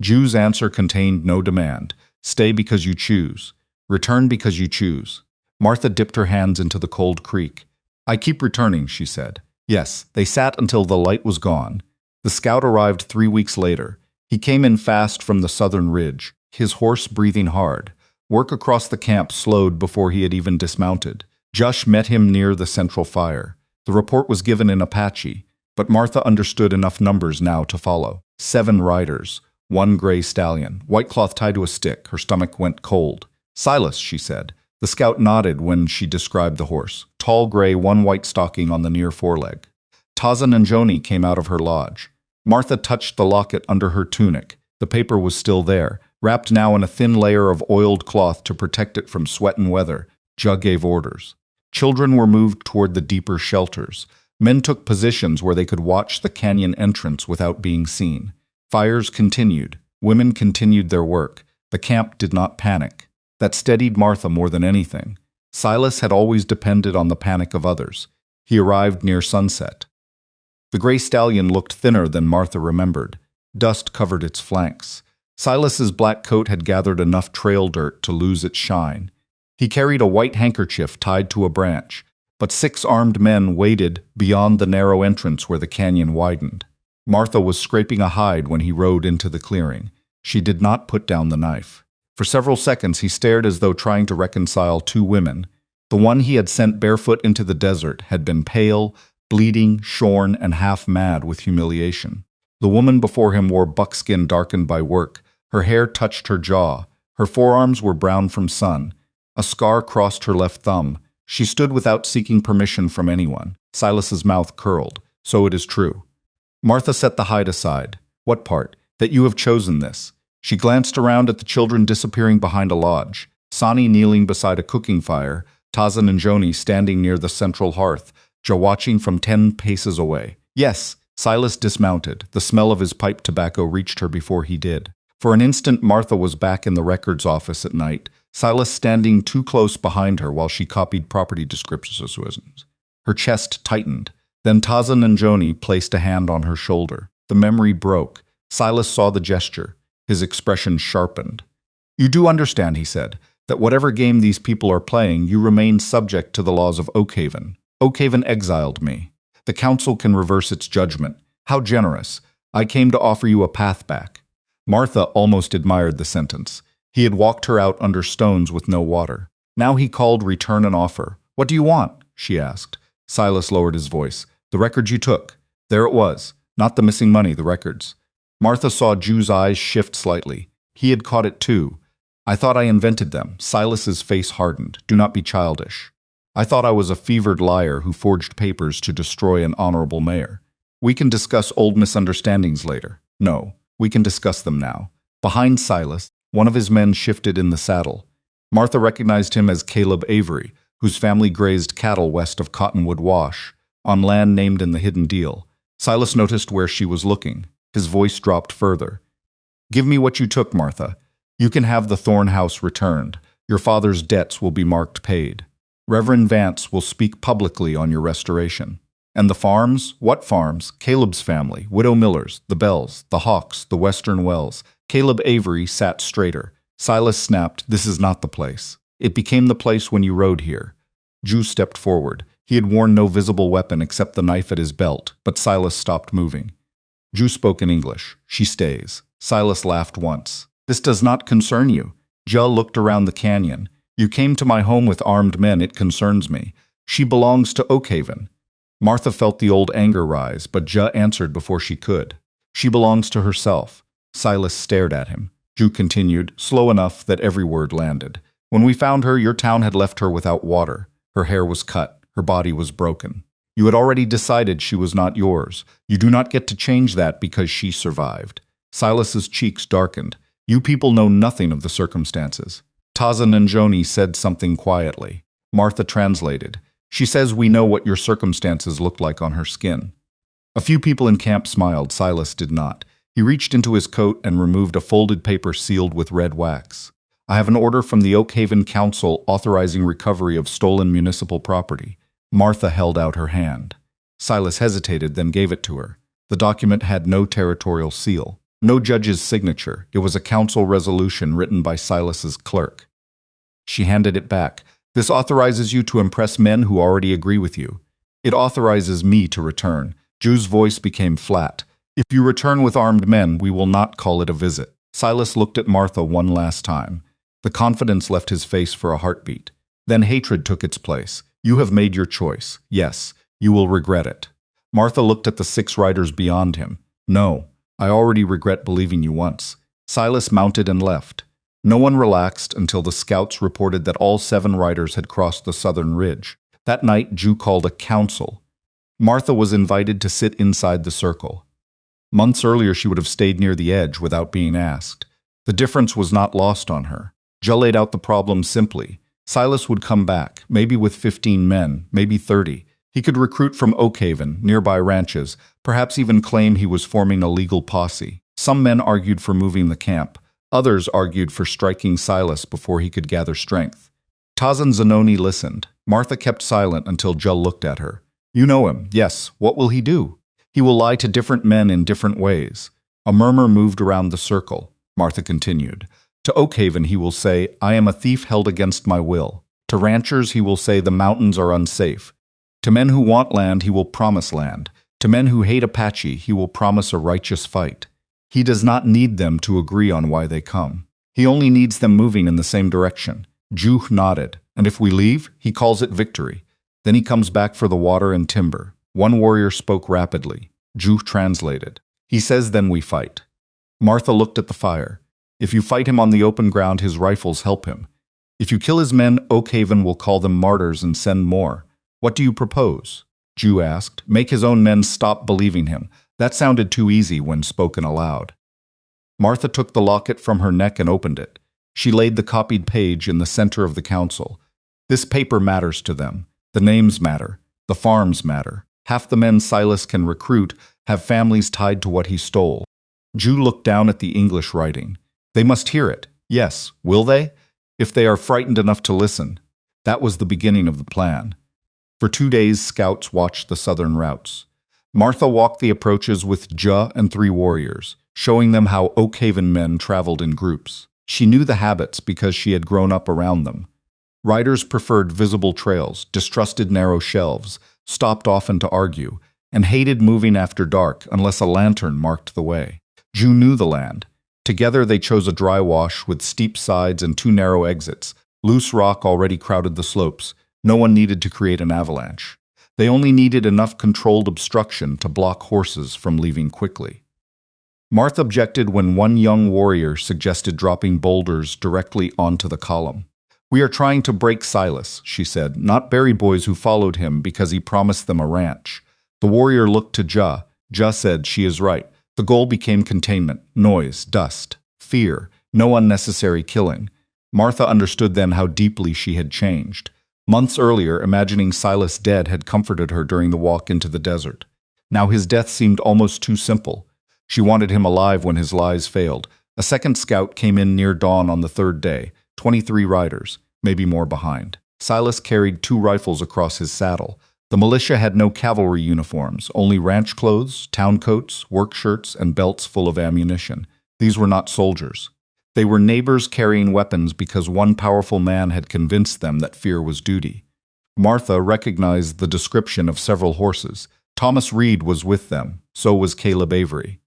Ju's answer contained no demand. Stay because you choose. Return because you choose. Martha dipped her hands into the cold creek. I keep returning, she said. Yes, they sat until the light was gone. The scout arrived 3 weeks later. He came in fast from the southern ridge, his horse breathing hard. Work across the camp slowed before he had even dismounted. Josh met him near the central fire. The report was given in Apache, but Martha understood enough numbers now to follow. 7 riders, 1 gray stallion, white cloth tied to a stick. Her stomach went cold. Silas, she said. The scout nodded when she described the horse. Tall gray, 1 white stocking on the near foreleg. Taza-Nzhoni came out of her lodge. Martha touched the locket under her tunic. The paper was still there, wrapped now in a thin layer of oiled cloth to protect it from sweat and weather. Ja gave orders. Children were moved toward the deeper shelters. Men took positions where they could watch the canyon entrance without being seen. Fires continued. Women continued their work. The camp did not panic. That steadied Martha more than anything. Silas had always depended on the panic of others. He arrived near sunset. The gray stallion looked thinner than Martha remembered. Dust covered its flanks. Silas's black coat had gathered enough trail dirt to lose its shine. He carried a white handkerchief tied to a branch, but 6 armed men waited beyond the narrow entrance where the canyon widened. Martha was scraping a hide when he rode into the clearing. She did not put down the knife. For several seconds he stared as though trying to reconcile 2 women. The one he had sent barefoot into the desert had been pale, bleeding, shorn, and half mad with humiliation. The woman before him wore buckskin darkened by work. Her hair touched her jaw. Her forearms were brown from sun. A scar crossed her left thumb. She stood without seeking permission from anyone. Silas's mouth curled. So it is true. Martha set the hide aside. What part? That you have chosen this. She glanced around at the children disappearing behind a lodge, Sani kneeling beside a cooking fire, Taza-Nzhoni standing near the central hearth, Ja watching from 10 paces away. Yes, Silas dismounted. The smell of his pipe tobacco reached her before he did. For an instant, Martha was back in the records office at night, Silas standing too close behind her while she copied property descriptions. Her chest tightened. Then Taza-Nzhoni placed a hand on her shoulder. The memory broke. Silas saw the gesture. His expression sharpened. "You do understand," he said, "that whatever game these people are playing, you remain subject to the laws of Oakhaven. Oakhaven exiled me. The council can reverse its judgment. How generous. I came to offer you a path back." Martha almost admired the sentence. He had walked her out under stones with no water. Now he called return an offer. "What do you want?" she asked. Silas lowered his voice. "The records you took." There it was. Not the missing money, the records. Martha saw Ju's eyes shift slightly. He had caught it too. "I thought I invented them." Silas's face hardened. "Do not be childish. I thought I was a fevered liar who forged papers to destroy an honorable mayor. We can discuss old misunderstandings later." "No, we can discuss them now." Behind Silas, one of his men shifted in the saddle. Martha recognized him as Caleb Avery, whose family grazed cattle west of Cottonwood Wash, on land named in the hidden deal. Silas noticed where she was looking. His voice dropped further. "Give me what you took, Martha. You can have the Thorne house returned. Your father's debts will be marked paid. Reverend Vance will speak publicly on your restoration. And the farms? What farms? Caleb's family, Widow Miller's, the Bells, the Hawks, the Western Wells." Caleb Avery sat straighter. Silas snapped, "This is not the place. It became the place when you rode here." Ju stepped forward. He had worn no visible weapon except the knife at his belt, but Silas stopped moving. Ju spoke in English. "She stays." Silas laughed once. "This does not concern you." Ja looked around the canyon. "You came to my home with armed men. It concerns me. She belongs to Oakhaven." Martha felt the old anger rise, but Ja answered before she could. "She belongs to herself." Silas stared at him. Ju continued, slow enough that every word landed. "When we found her, your town had left her without water. Her hair was cut. Her body was broken. You had already decided she was not yours. You do not get to change that because she survived." Silas's cheeks darkened. "You people know nothing of the circumstances." Taza-Nzhoni said something quietly. Martha translated. "She says we know what your circumstances looked like on her skin." A few people in camp smiled. Silas did not. He reached into his coat and removed a folded paper sealed with red wax. "I have an order from the Oakhaven Council authorizing recovery of stolen municipal property." Martha held out her hand. Silas hesitated, then gave it to her. The document had no territorial seal, no judge's signature. It was a council resolution written by Silas's clerk. She handed it back. "This authorizes you to impress men who already agree with you. It authorizes me to return." Ju's voice became flat. "If you return with armed men, we will not call it a visit." Silas looked at Martha one last time. The confidence left his face for a heartbeat. Then hatred took its place. "You have made your choice. Yes, you will regret it." Martha looked at the 6 riders beyond him. "No, I already regret believing you once." Silas mounted and left. No one relaxed until the scouts reported that all 7 riders had crossed the southern ridge. That night, Ju called a council. Martha was invited to sit inside the circle. Months earlier, she would have stayed near the edge without being asked. The difference was not lost on her. Ja laid out the problem simply. Silas would come back, maybe with 15 men, maybe 30. He could recruit from Oakhaven, nearby ranches, perhaps even claim he was forming a legal posse. Some men argued for moving the camp. Others argued for striking Silas before he could gather strength. Taza-Nzhoni listened. Martha kept silent until Ja looked at her. "You know him, yes. What will he do?" "He will lie to different men in different ways." A murmur moved around the circle. Martha continued. "To Oakhaven he will say, 'I am a thief held against my will.' To ranchers he will say the mountains are unsafe. To men who want land he will promise land. To men who hate Apache he will promise a righteous fight. He does not need them to agree on why they come. He only needs them moving in the same direction." Ju nodded. "And if we leave, he calls it victory. Then he comes back for the water and timber." One warrior spoke rapidly. Ju translated. "He says then we fight." Martha looked at the fire. "If you fight him on the open ground, his rifles help him. If you kill his men, Oakhaven will call them martyrs and send more. What do you propose?" Ju asked. "Make his own men stop believing him." That sounded too easy when spoken aloud. Martha took the locket from her neck and opened it. She laid the copied page in the center of the council. This paper matters to them. The names matter. The farms matter. Half the men Silas can recruit have families tied to what he stole. Ju looked down at the English writing. They must hear it. Yes, will they? If they are frightened enough to listen. That was the beginning of the plan. For 2 days, scouts watched the southern routes. Martha walked the approaches with Ja and 3 warriors, showing them how Oakhaven men traveled in groups. She knew the habits because she had grown up around them. Riders preferred visible trails, distrusted narrow shelves, stopped often to argue, and hated moving after dark unless a lantern marked the way. Ju knew the land. Together they chose a dry wash with steep sides and 2 narrow exits. Loose rock already crowded the slopes. No one needed to create an avalanche. They only needed enough controlled obstruction to block horses from leaving quickly. Martha objected when one young warrior suggested dropping boulders directly onto the column. "We are trying to break Silas," she said, "not bury boys who followed him because he promised them a ranch." The warrior looked to Ja. Ja said, "She is right." The goal became containment, noise, dust, fear, no unnecessary killing. Martha understood then how deeply she had changed. Months earlier, imagining Silas dead had comforted her during the walk into the desert. Now his death seemed almost too simple. She wanted him alive when his lies failed. A second scout came in near dawn on the 3rd day, 23 riders, maybe more behind. Silas carried 2 rifles across his saddle. The militia had no cavalry uniforms, only ranch clothes, town coats, work shirts, and belts full of ammunition. These were not soldiers. They were neighbors carrying weapons because one powerful man had convinced them that fear was duty. Martha recognized the description of several horses. Thomas Reed was with them, so was Caleb Avery.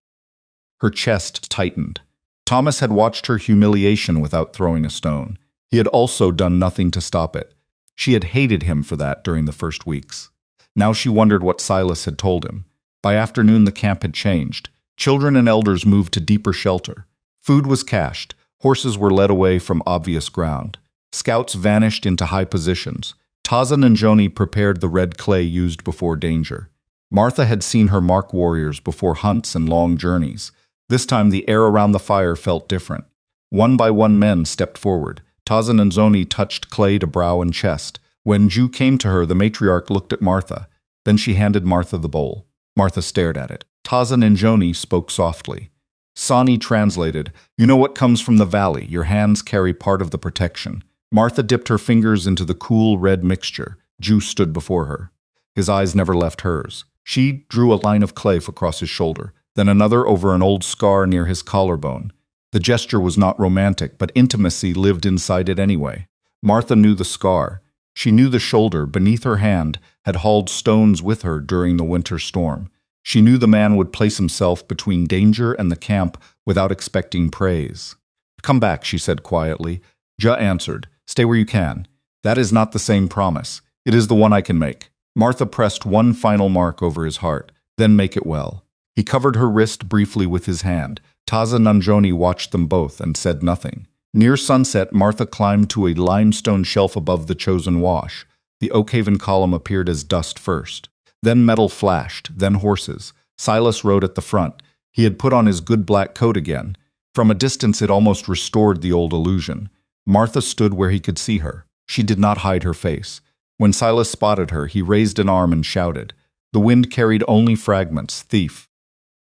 Her chest tightened. Thomas had watched her humiliation without throwing a stone. He had also done nothing to stop it. She had hated him for that during the first weeks. Now she wondered what Silas had told him. By afternoon, the camp had changed. Children and elders moved to deeper shelter. Food was cached. Horses were led away from obvious ground. Scouts vanished into high positions. Taza-Nzhoni prepared the red clay used before danger. Martha had seen her mark warriors before hunts and long journeys. This time the air around the fire felt different. One by one men stepped forward. Taza-Nzhoni touched clay to brow and chest. When Ju came to her, the matriarch looked at Martha. Then she handed Martha the bowl. Martha stared at it. Taza-Nzhoni spoke softly. Sani translated, "You know what comes from the valley. Your hands carry part of the protection." Martha dipped her fingers into the cool red mixture. Ju stood before her. His eyes never left hers. She drew a line of clay across his shoulder, then another over an old scar near his collarbone. The gesture was not romantic, but intimacy lived inside it anyway. Martha knew the scar. She knew the shoulder beneath her hand had hauled stones with her during the winter storm. She knew the man would place himself between danger and the camp without expecting praise. "Come back," she said quietly. Ja answered, "Stay where you can." "That is not the same promise. It is the one I can make." Martha pressed one final mark over his heart, "Then make it well." He covered her wrist briefly with his hand. Taza-Nzhoni watched them both and said nothing. Near sunset, Martha climbed to a limestone shelf above the chosen wash. The Oakhaven column appeared as dust first. Then metal flashed, then horses. Silas rode at the front. He had put on his good black coat again. From a distance it almost restored the old illusion. Martha stood where he could see her. She did not hide her face. When Silas spotted her, he raised an arm and shouted. The wind carried only fragments. "Thief.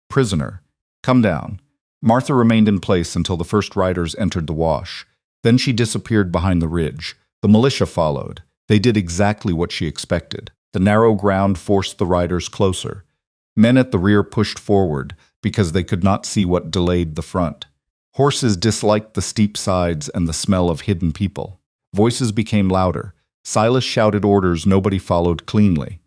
Prisoner. Come down." Martha remained in place until the first riders entered the wash. Then she disappeared behind the ridge. The militia followed. They did exactly what she expected. The narrow ground forced the riders closer. Men at the rear pushed forward because they could not see what delayed the front. Horses disliked the steep sides and the smell of hidden people. Voices became louder. Silas shouted orders nobody followed cleanly.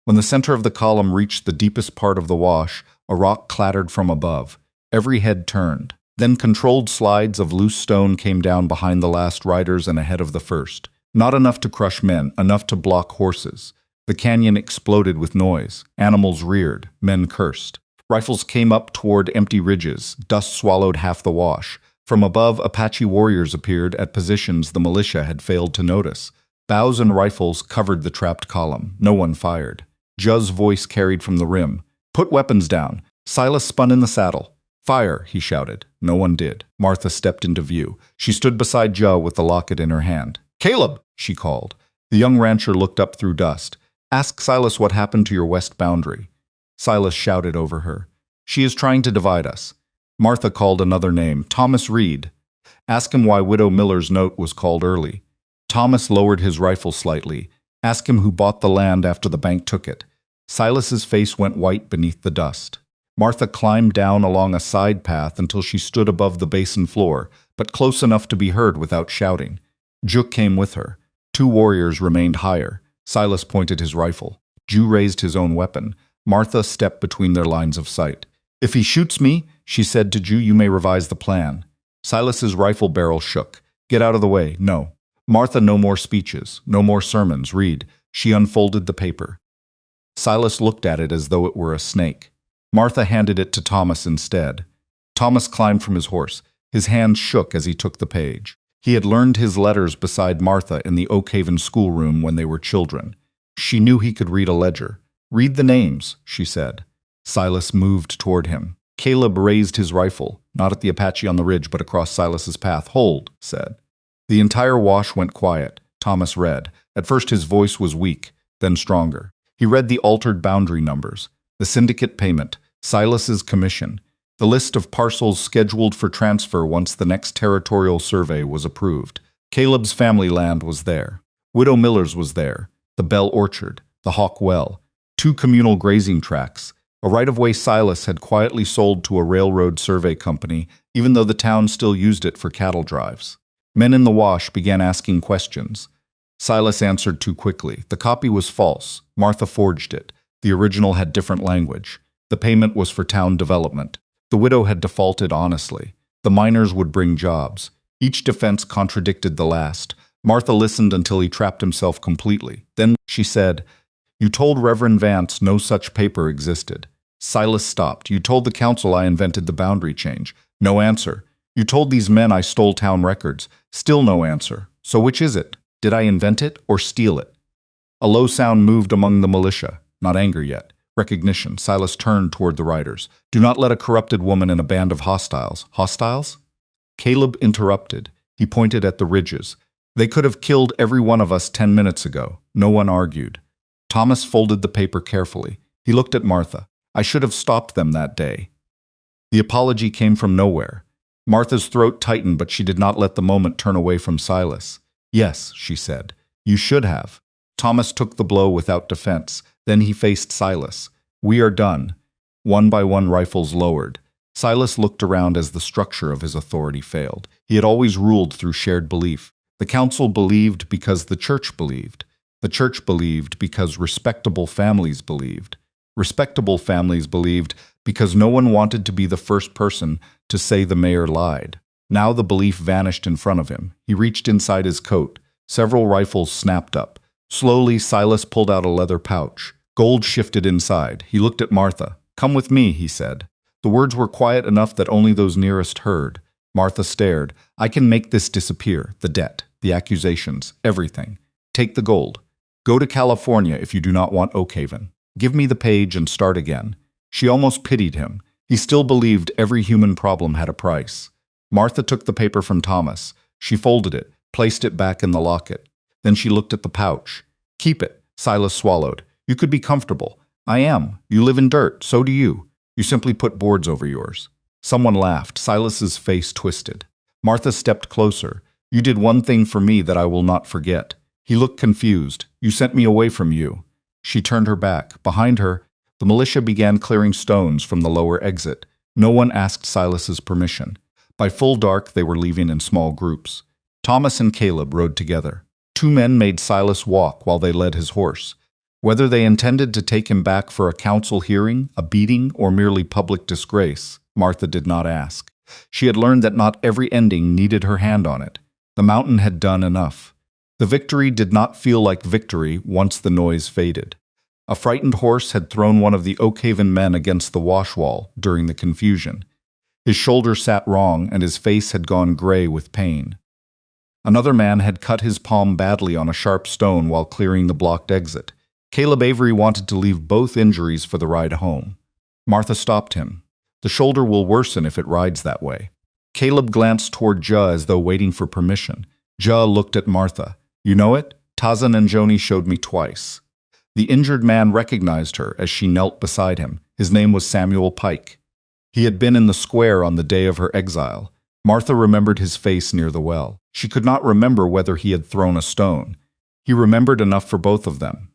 When the center of the column reached the deepest part of the wash, a rock clattered from above. Every head turned. Then controlled slides of loose stone came down behind the last riders and ahead of the first. Not enough to crush men, enough to block horses. The canyon exploded with noise. Animals reared. Men cursed. Rifles came up toward empty ridges. Dust swallowed half the wash. From above, Apache warriors appeared at positions the militia had failed to notice. Bows and rifles covered the trapped column. No one fired. Ja's voice carried from the rim. "Put weapons down." Silas spun in the saddle. "Fire!" he shouted. No one did. Martha stepped into view. She stood beside Joe with the locket in her hand. "Caleb!" she called. The young rancher looked up through dust. "Ask Silas what happened to your west boundary." Silas shouted over her. "She is trying to divide us." Martha called another name, Thomas Reed. "Ask him why Widow Miller's note was called early." Thomas lowered his rifle slightly. "Ask him who bought the land after the bank took it." Silas's face went white beneath the dust. Martha climbed down along a side path until she stood above the basin floor, but close enough to be heard without shouting. Juk came with her. 2 warriors remained higher. Silas pointed his rifle. Ju raised his own weapon. Martha stepped between their lines of sight. "If he shoots me," she said to Ju, "you may revise the plan." Silas's rifle barrel shook. "Get out of the way, no." Martha, no more speeches, no more sermons, read. She unfolded the paper. Silas looked at it as though it were a snake. Martha handed it to Thomas instead. Thomas climbed from his horse. His hands shook as he took the page. He had learned his letters beside Martha in the Oakhaven schoolroom when they were children. She knew he could read a ledger. "Read the names," she said. Silas moved toward him. Caleb raised his rifle, not at the Apache on the ridge, but across Silas's path. "Hold," said. The entire wash went quiet. Thomas read. At first his voice was weak, then stronger. He read the altered boundary numbers, the syndicate payment, Silas's commission, the list of parcels scheduled for transfer once the next territorial survey was approved. Caleb's family land was there. Widow Miller's was there. The Bell Orchard, the Hawk Well, 2 communal grazing tracts, a right-of-way Silas had quietly sold to a railroad survey company, even though the town still used it for cattle drives. Men in the wash began asking questions. Silas answered too quickly. The copy was false. Martha forged it. The original had different language. The payment was for town development. The widow had defaulted honestly. The miners would bring jobs. Each defense contradicted the last. Martha listened until he trapped himself completely. Then she said, "You told Reverend Vance no such paper existed." Silas stopped. "You told the council I invented the boundary change." No answer. "You told these men I stole town records." Still no answer. "So which is it? Did I invent it or steal it?" A low sound moved among the militia. Not anger yet. Recognition. Silas turned toward the riders. "Do not let a corrupted woman in a band of hostiles." Hostiles? Caleb interrupted. He pointed at the ridges. "They could have killed every one of us 10 minutes ago." No one argued. Thomas folded the paper carefully. He looked at Martha. "I should have stopped them that day." The apology came from nowhere. Martha's throat tightened, but she did not let the moment turn away from Silas. "Yes," she said. "You should have." Thomas took the blow without defense. Then he faced Silas. "We are done." One by one rifles lowered. Silas looked around as the structure of his authority failed. He had always ruled through shared belief. The council believed because the church believed. The church believed because respectable families believed. Respectable families believed because no one wanted to be the first person to say the mayor lied. Now the belief vanished in front of him. He reached inside his coat. Several rifles snapped up. Slowly, Silas pulled out a leather pouch. Gold shifted inside. He looked at Martha. "Come with me," he said. The words were quiet enough that only those nearest heard. Martha stared. "I can make this disappear. The debt, the accusations, everything. Take the gold. Go to California if you do not want Oakhaven. Give me the page and start again." She almost pitied him. He still believed every human problem had a price. Martha took the paper from Thomas. She folded it, placed it back in the locket. Then she looked at the pouch. "Keep it," Silas swallowed. "You could be comfortable." "I am. You live in dirt. So do you. You simply put boards over yours." Someone laughed. Silas's face twisted. Martha stepped closer. "You did one thing for me that I will not forget." He looked confused. "You sent me away from you." She turned her back. Behind her, the militia began clearing stones from the lower exit. No one asked Silas's permission. By full dark, they were leaving in small groups. Thomas and Caleb rode together. 2 men made Silas walk while they led his horse. Whether they intended to take him back for a council hearing, a beating, or merely public disgrace, Martha did not ask. She had learned that not every ending needed her hand on it. The mountain had done enough. The victory did not feel like victory once the noise faded. A frightened horse had thrown one of the Oakhaven men against the wash wall during the confusion. His shoulder sat wrong and his face had gone gray with pain. Another man had cut his palm badly on a sharp stone while clearing the blocked exit. Caleb Avery wanted to leave both injuries for the ride home. Martha stopped him. The shoulder will worsen if it rides that way. Caleb glanced toward Ja as though waiting for permission. Ja looked at Martha. You know it? Taza-Nzhoni showed me twice. The injured man recognized her as she knelt beside him. His name was Samuel Pike. He had been in the square on the day of her exile. Martha remembered his face near the well. She could not remember whether he had thrown a stone. He remembered enough for both of them.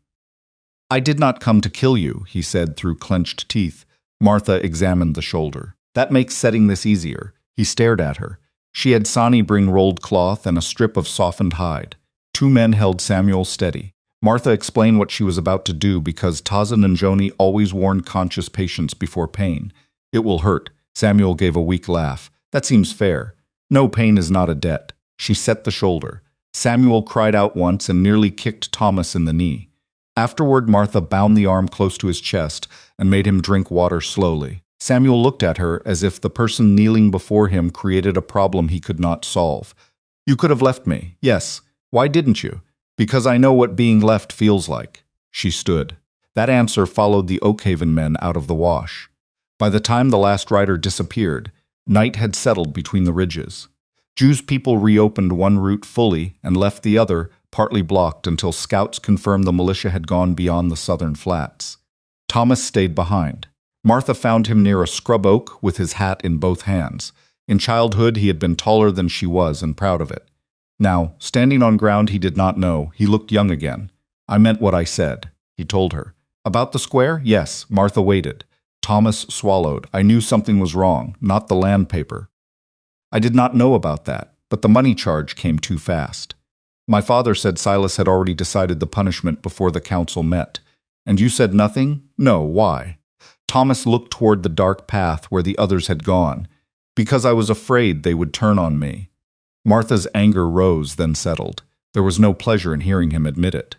I did not come to kill you, he said through clenched teeth. Martha examined the shoulder. That makes setting this easier. He stared at her. She had Sani bring rolled cloth and a strip of softened hide. Two men held Samuel steady. Martha explained what she was about to do because Taza-Nzhoni always warned conscious patients before pain. It will hurt. Samuel gave a weak laugh. That seems fair. No pain is not a debt. She set the shoulder. Samuel cried out once and nearly kicked Thomas in the knee. Afterward, Martha bound the arm close to his chest and made him drink water slowly. Samuel looked at her as if the person kneeling before him created a problem he could not solve. You could have left me. Yes. Why didn't you? Because I know what being left feels like. She stood. That answer followed the Oakhaven men out of the wash. By the time the last rider disappeared, night had settled between the ridges. Jews people reopened one route fully and left the other partly blocked until scouts confirmed the militia had gone beyond the southern flats. Thomas stayed behind. Martha found him near a scrub oak with his hat in both hands. In childhood, he had been taller than she was and proud of it. Now, standing on ground he did not know, he looked young again. I meant what I said, he told her. About the square? Yes. Martha waited. Thomas swallowed. I knew something was wrong, not the land paper. I did not know about that, but the money charge came too fast. My father said Silas had already decided the punishment before the council met. And you said nothing? No, why? Thomas looked toward the dark path where the others had gone. Because I was afraid they would turn on me. Martha's anger rose, then settled. There was no pleasure in hearing him admit it.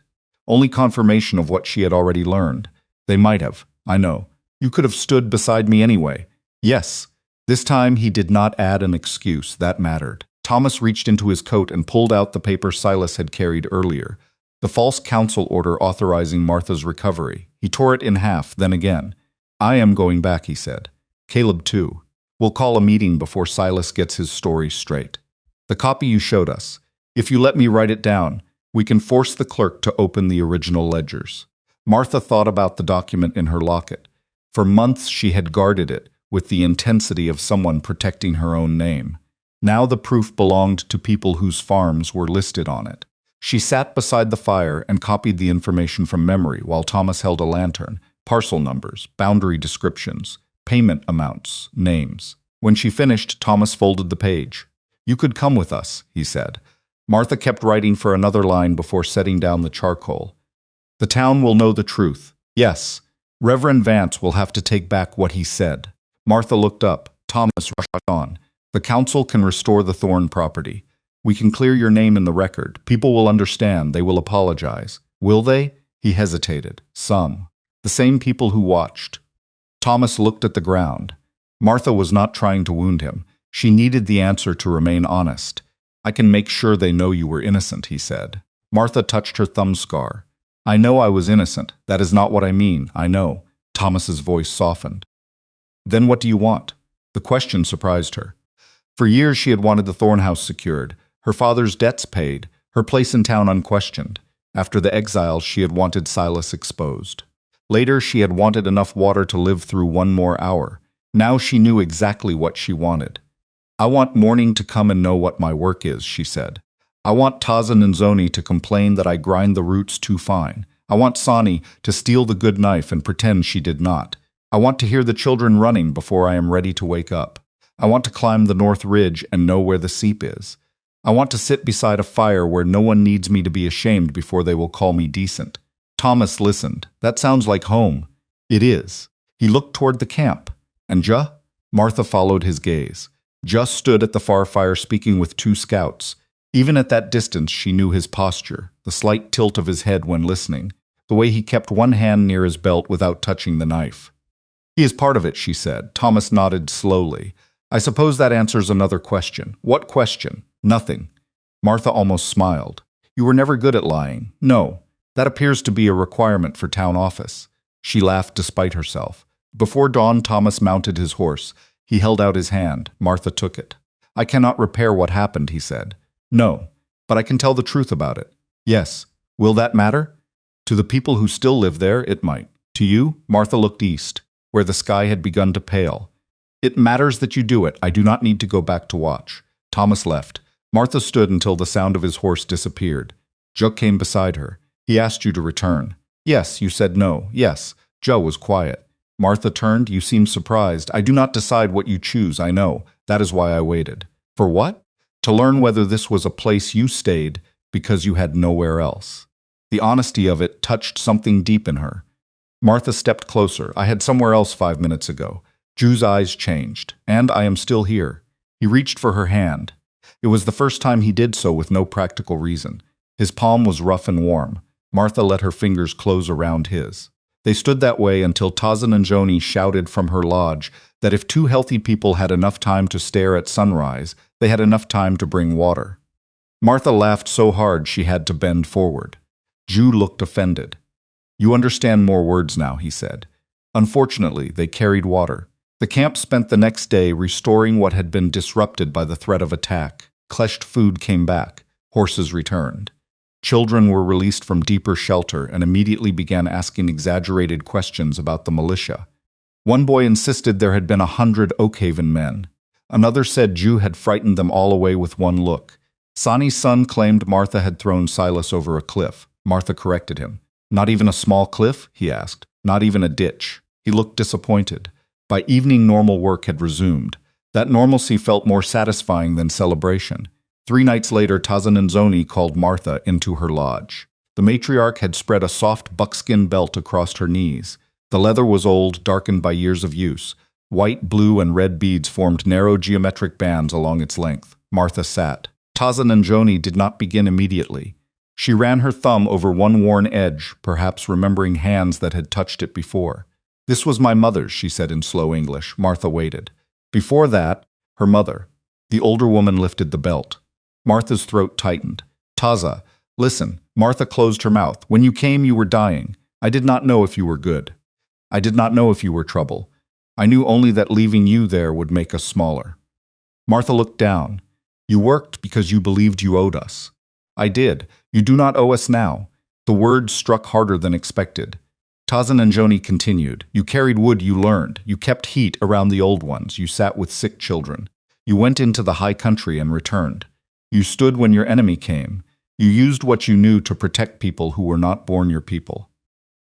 Only confirmation of what she had already learned. They might have, I know. You could have stood beside me anyway. Yes. This time he did not add an excuse. That mattered. Thomas reached into his coat and pulled out the paper Silas had carried earlier. The false council order authorizing Martha's recovery. He tore it in half, then again. I am going back, he said. Caleb too. We'll call a meeting before Silas gets his story straight. The copy you showed us. If you let me write it down, we can force the clerk to open the original ledgers. Martha thought about the document in her locket. For months she had guarded it with the intensity of someone protecting her own name. Now the proof belonged to people whose farms were listed on it. She sat beside the fire and copied the information from memory while Thomas held a lantern, parcel numbers, boundary descriptions, payment amounts, names. When she finished, Thomas folded the page. You could come with us, he said. Martha kept writing for another line before setting down the charcoal. The town will know the truth. Yes. Reverend Vance will have to take back what he said. Martha looked up. Thomas rushed on. The council can restore the Thorne property. We can clear your name in the record. People will understand. They will apologize. Will they? He hesitated. Some. The same people who watched. Thomas looked at the ground. Martha was not trying to wound him. She needed the answer to remain honest. I can make sure they know you were innocent, he said. Martha touched her thumb scar. I know I was innocent. That is not what I mean. I know. Thomas's voice softened. Then what do you want? The question surprised her. For years she had wanted the Thorne house secured, her father's debts paid, her place in town unquestioned. After the exile, she had wanted Silas exposed. Later, she had wanted enough water to live through one more hour. Now she knew exactly what she wanted. I want morning to come and know what my work is, she said. I want Taza-Nzhoni to complain that I grind the roots too fine. I want Sani to steal the good knife and pretend she did not. I want to hear the children running before I am ready to wake up. I want to climb the North Ridge and know where the seep is. I want to sit beside a fire where no one needs me to be ashamed before they will call me decent. Thomas listened. That sounds like home. It is. He looked toward the camp. And Ja? Martha followed his gaze. Ja stood at the far fire speaking with two scouts. Even at that distance she knew his posture, the slight tilt of his head when listening, the way he kept one hand near his belt without touching the knife. He is part of it, she said. Thomas nodded slowly. I suppose that answers another question. What question? Nothing. Martha almost smiled. You were never good at lying. No. That appears to be a requirement for town office. She laughed despite herself. Before dawn, Thomas mounted his horse. He held out his hand. Martha took it. "I cannot repair what happened," he said. "No, but I can tell the truth about it." "Yes. Will that matter?" "To the people who still live there, it might. To you?" Martha looked east, where the sky had begun to pale. "It matters that you do it. I do not need to go back to watch." Thomas left. Martha stood until the sound of his horse disappeared. Joe came beside her. "He asked you to return." "Yes, you said no." "Yes." Joe was quiet. Martha turned. "You seem surprised. I do not decide what you choose, I know. That is why I waited." "For what?" "To learn whether this was a place you stayed because you had nowhere else." The honesty of it touched something deep in her. Martha stepped closer. "I had somewhere else 5 minutes ago." Drew's eyes changed. "And I am still here." He reached for her hand. It was the first time he did so with no practical reason. His palm was rough and warm. Martha let her fingers close around his. They stood that way until Taza-Nzhoni shouted from her lodge that if two healthy people had enough time to stare at sunrise, they had enough time to bring water. Martha laughed so hard she had to bend forward. Drew looked offended. "You understand more words now," he said. Unfortunately, they carried water. The camp spent the next day restoring what had been disrupted by the threat of attack. Cleched food came back. Horses returned. Children were released from deeper shelter and immediately began asking exaggerated questions about the militia. One boy insisted there had been 100 Oakhaven men. Another said Drew had frightened them all away with one look. Sani's son claimed Martha had thrown Silas over a cliff. Martha corrected him. "Not even a small cliff?" he asked. "Not even a ditch." He looked disappointed. By evening, normal work had resumed. That normalcy felt more satisfying than celebration. 3 nights later, Taza-Nzhoni called Martha into her lodge. The matriarch had spread a soft buckskin belt across her knees. The leather was old, darkened by years of use. White, blue, and red beads formed narrow geometric bands along its length. Martha sat. Taza-Nzhoni did not begin immediately. She ran her thumb over one worn edge, perhaps remembering hands that had touched it before. "This was my mother's," she said in slow English. Martha waited. "Before that, her mother." The older woman lifted the belt. Martha's throat tightened. "Taza, listen." Martha closed her mouth. "When you came, you were dying. I did not know if you were good. I did not know if you were trouble. I knew only that leaving you there would make us smaller." Martha looked down. "You worked because you believed you owed us." "I did. You do not owe us now." The words struck harder than expected. Taza-Nzhoni continued. "You carried wood you learned. You kept heat around the old ones. You sat with sick children. You went into the high country and returned. You stood when your enemy came. You used what you knew to protect people who were not born your people."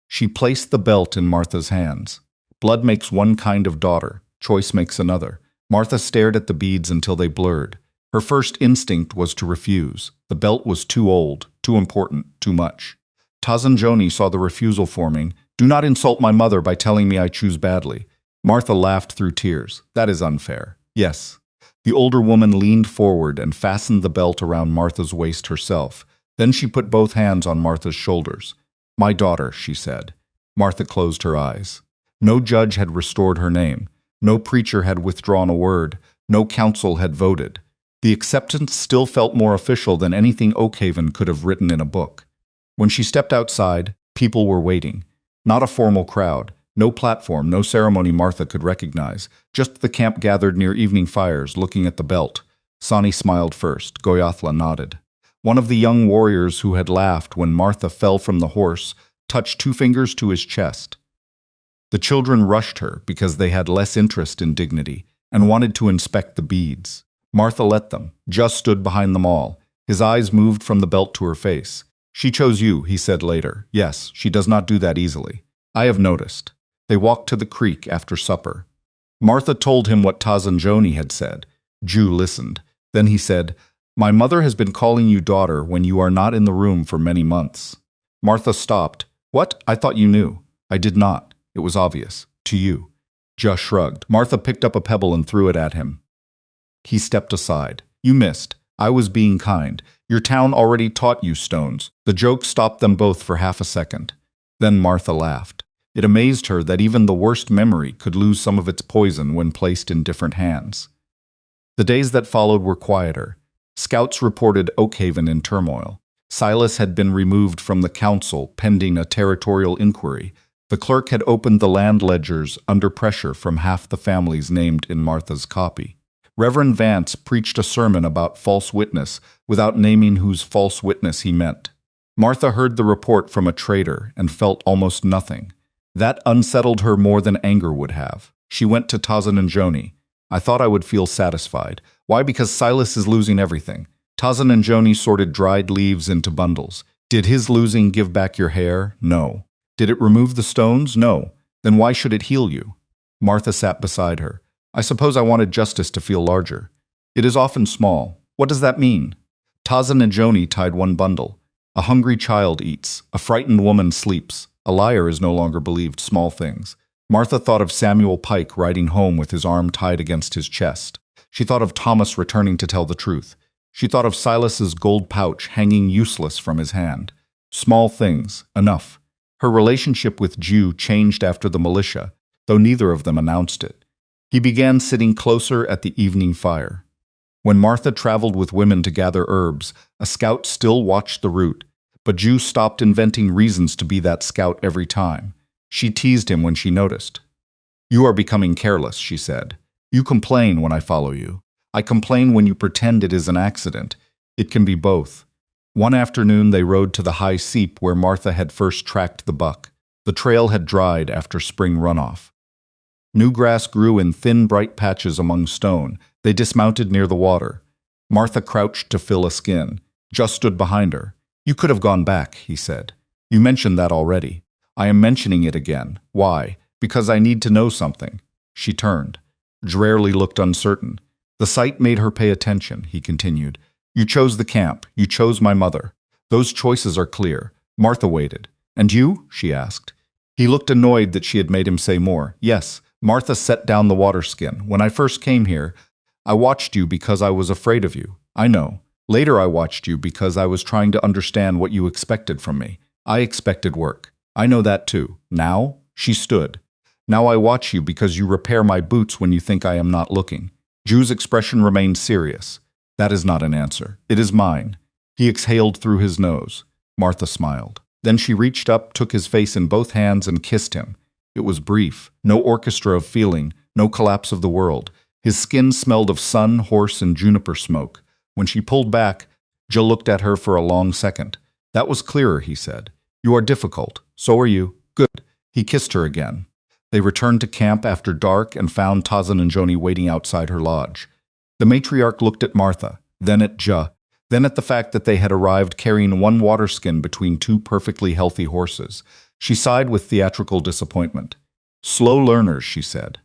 She placed the belt in Martha's hands. "Blood makes one kind of daughter. Choice makes another." Martha stared at the beads until they blurred. Her first instinct was to refuse. The belt was too old, too important, too much. Taza-Nzhoni saw the refusal forming. "Do not insult my mother by telling me I choose badly." Martha laughed through tears. "That is unfair." "Yes." The older woman leaned forward and fastened the belt around Martha's waist herself. Then she put both hands on Martha's shoulders. "My daughter," she said. Martha closed her eyes. No judge had restored her name. No preacher had withdrawn a word. No council had voted. The acceptance still felt more official than anything Oakhaven could have written in a book. When she stepped outside, people were waiting. Not a formal crowd. No platform, no ceremony Martha could recognize. Just the camp gathered near evening fires, looking at the belt. Sani smiled first. Goyathla nodded. One of the young warriors who had laughed when Martha fell from the horse touched 2 fingers to his chest. The children rushed her because they had less interest in dignity and wanted to inspect the beads. Martha let them, just stood behind them all. His eyes moved from the belt to her face. "She chose you," he said later. "Yes, she does not do that easily. I have noticed." They walked to the creek after supper. Martha told him what Taza-Nzhoni had said. Drew listened. Then he said, "My mother has been calling you daughter when you are not in the room for many months." Martha stopped. "What? I thought you knew." "I did not. It was obvious. To you." Just shrugged. Martha picked up a pebble and threw it at him. He stepped aside. "You missed. I was being kind. Your town already taught you stones." The joke stopped them both for half a second. Then Martha laughed. It amazed her that even the worst memory could lose some of its poison when placed in different hands. The days that followed were quieter. Scouts reported Oakhaven in turmoil. Silas had been removed from the council pending a territorial inquiry. The clerk had opened the land ledgers under pressure from half the families named in Martha's copy. Reverend Vance preached a sermon about false witness without naming whose false witness he meant. Martha heard the report from a traitor and felt almost nothing. That unsettled her more than anger would have. She went to Taza-Nzhoni. I thought I would feel satisfied. Why? Because Silas is losing everything. Taza-Nzhoni sorted dried leaves into bundles. Did his losing give back your hair? No. Did it remove the stones? No. Then why should it heal you? Martha sat beside her. I suppose I wanted justice to feel larger. It is often small. What does that mean? Taza-Nzhoni tied one bundle. A hungry child eats. A frightened woman sleeps. A liar is no longer believed. Small things. Martha thought of Samuel Pike riding home with his arm tied against his chest. She thought of Thomas returning to tell the truth. She thought of Silas's gold pouch hanging useless from his hand. Small things. Enough. Her relationship with Jew changed after the militia, though neither of them announced it. He began sitting closer at the evening fire. When Martha traveled with women to gather herbs, a scout still watched the route, but Jew stopped inventing reasons to be that scout every time. She teased him when she noticed. You are becoming careless, she said. You complain when I follow you. I complain when you pretend it is an accident. It can be both. One afternoon they rode to the high seep where Martha had first tracked the buck. The trail had dried after spring runoff. New grass grew in thin, bright patches among stone. They dismounted near the water. Martha crouched to fill a skin. Just stood behind her. You could have gone back, he said. You mentioned that already. I am mentioning it again. Why? Because I need to know something. She turned. Drearily looked uncertain. The sight made her pay attention, he continued. You chose the camp. You chose my mother. Those choices are clear. Martha waited. And you? She asked. He looked annoyed that she had made him say more. Yes. Martha set down the water skin. When I first came here, I watched you because I was afraid of you. I know. Later I watched you because I was trying to understand what you expected from me. I expected work. I know that too. Now? She stood. Now I watch you because you repair my boots when you think I am not looking. Jew's expression remained serious. That is not an answer. It is mine. He exhaled through his nose. Martha smiled. Then she reached up, took his face in both hands, and kissed him. It was brief. No orchestra of feeling, no collapse of the world. His skin smelled of sun, horse, and juniper smoke. When she pulled back, Jill looked at her for a long second. That was clearer, he said. You are difficult. So are you. Good. He kissed her again. They returned to camp after dark and found Taza-Nzhoni waiting outside her lodge. The matriarch looked at Martha, then at Jill, then at the fact that they had arrived carrying one water skin between two perfectly healthy horses. She sighed with theatrical disappointment. Slow learners, she said.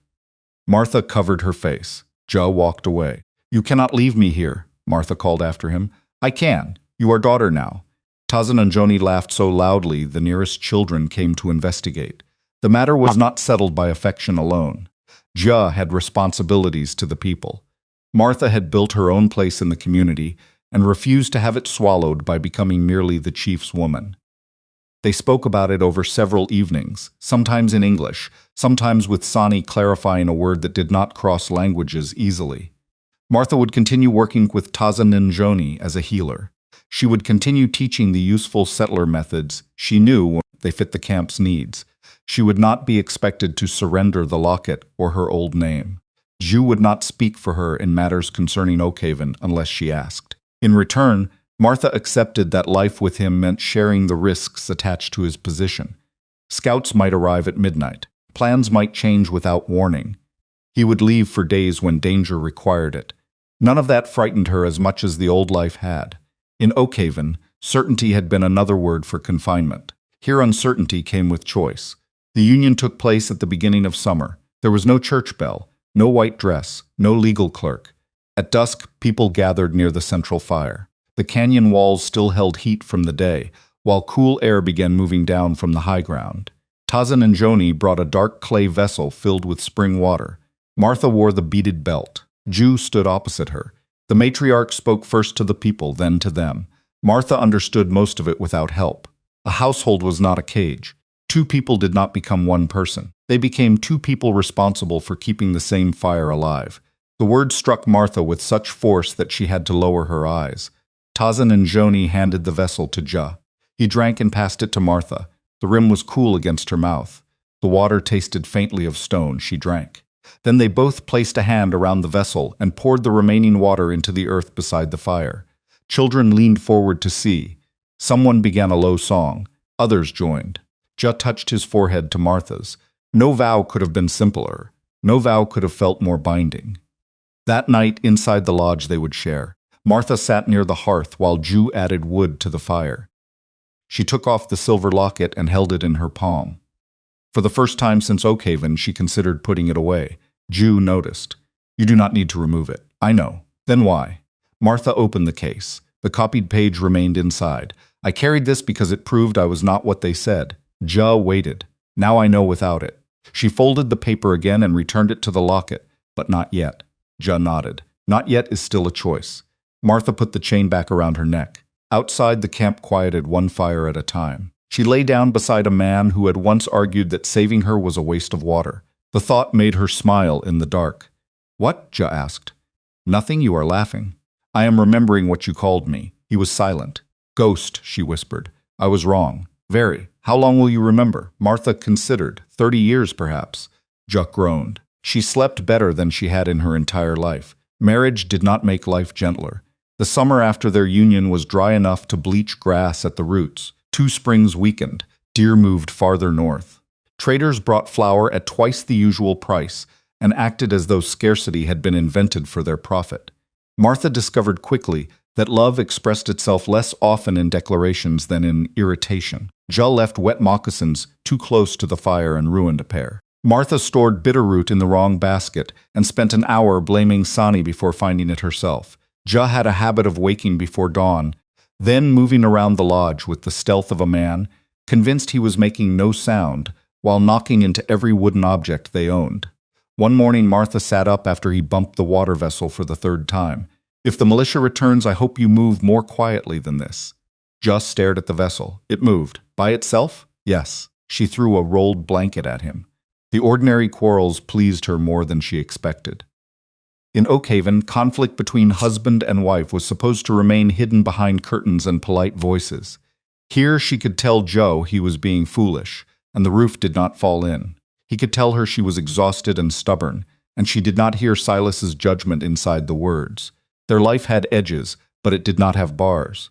Martha covered her face. Jill walked away. You cannot leave me here, Martha called after him. I can. You are daughter now. Taza-Nzhoni laughed so loudly the nearest children came to investigate. The matter was not settled by affection alone. Jill had responsibilities to the people. Martha had built her own place in the community and refused to have it swallowed by becoming merely the chief's woman. They spoke about it over several evenings, sometimes in English, sometimes with Sani clarifying a word that did not cross languages easily. Martha would continue working with Taza-Nzhoni as a healer. She would continue teaching the useful settler methods she knew when they fit the camp's needs. She would not be expected to surrender the locket or her old name. Jew would not speak for her in matters concerning Oakhaven unless she asked. In return, Martha accepted that life with him meant sharing the risks attached to his position. Scouts might arrive at midnight. Plans might change without warning. He would leave for days when danger required it. None of that frightened her as much as the old life had. In Oakhaven, certainty had been another word for confinement. Here uncertainty came with choice. The union took place at the beginning of summer. There was no church bell, no white dress, no legal clerk. At dusk, people gathered near the central fire. The canyon walls still held heat from the day, while cool air began moving down from the high ground. Taza-Nzhoni brought a dark clay vessel filled with spring water. Martha wore the beaded belt. Jew stood opposite her. The matriarch spoke first to the people, then to them. Martha understood most of it without help. A household was not a cage. Two people did not become one person. They became two people responsible for keeping the same fire alive. The word struck Martha with such force that she had to lower her eyes. Taza-Nzhoni handed the vessel to Jill. He drank and passed it to Martha. The rim was cool against her mouth. The water tasted faintly of stone. She drank. Then they both placed a hand around the vessel and poured the remaining water into the earth beside the fire. Children leaned forward to see. Someone began a low song. Others joined. Jha touched his forehead to Martha's. No vow could have been simpler. No vow could have felt more binding. That night, inside the lodge they would share. Martha sat near the hearth while Ju added wood to the fire. She took off the silver locket and held it in her palm. For the first time since Oakhaven, she considered putting it away. Ju noticed. "You do not need to remove it." "I know." "Then why?" Martha opened the case. The copied page remained inside. "I carried this because it proved I was not what they said." Jha waited. "Now I know without it." She folded the paper again and returned it to the locket. "But not yet." Jha nodded. "Not yet is still a choice." Martha put the chain back around her neck. Outside, the camp quieted one fire at a time. She lay down beside a man who had once argued that saving her was a waste of water. The thought made her smile in the dark. "What?" Jha asked. "Nothing, you are laughing." "I am remembering what you called me." He was silent. "Ghost," she whispered. "I was wrong. Very. How long will you remember?" Martha considered. 30 years, perhaps. Jha groaned. She slept better than she had in her entire life. Marriage did not make life gentler. The summer after their union was dry enough to bleach grass at the roots. 2 springs weakened. Deer moved farther north. Traders brought flour at twice the usual price and acted as though scarcity had been invented for their profit. Martha discovered quickly that love expressed itself less often in declarations than in irritation. Jha left wet moccasins too close to the fire and ruined a pair. Martha stored bitterroot in the wrong basket and spent an hour blaming Sani before finding it herself. Jha had a habit of waking before dawn, then moving around the lodge with the stealth of a man, convinced he was making no sound, while knocking into every wooden object they owned. One morning Martha sat up after he bumped the water vessel for the 3rd time. "If the militia returns, I hope you move more quietly than this." Jha stared at the vessel. It moved. By itself? Yes. She threw a rolled blanket at him. The ordinary quarrels pleased her more than she expected. In Oakhaven, conflict between husband and wife was supposed to remain hidden behind curtains and polite voices. Here she could tell Joe he was being foolish, and the roof did not fall in. He could tell her she was exhausted and stubborn, and she did not hear Silas's judgment inside the words. Their life had edges, but it did not have bars.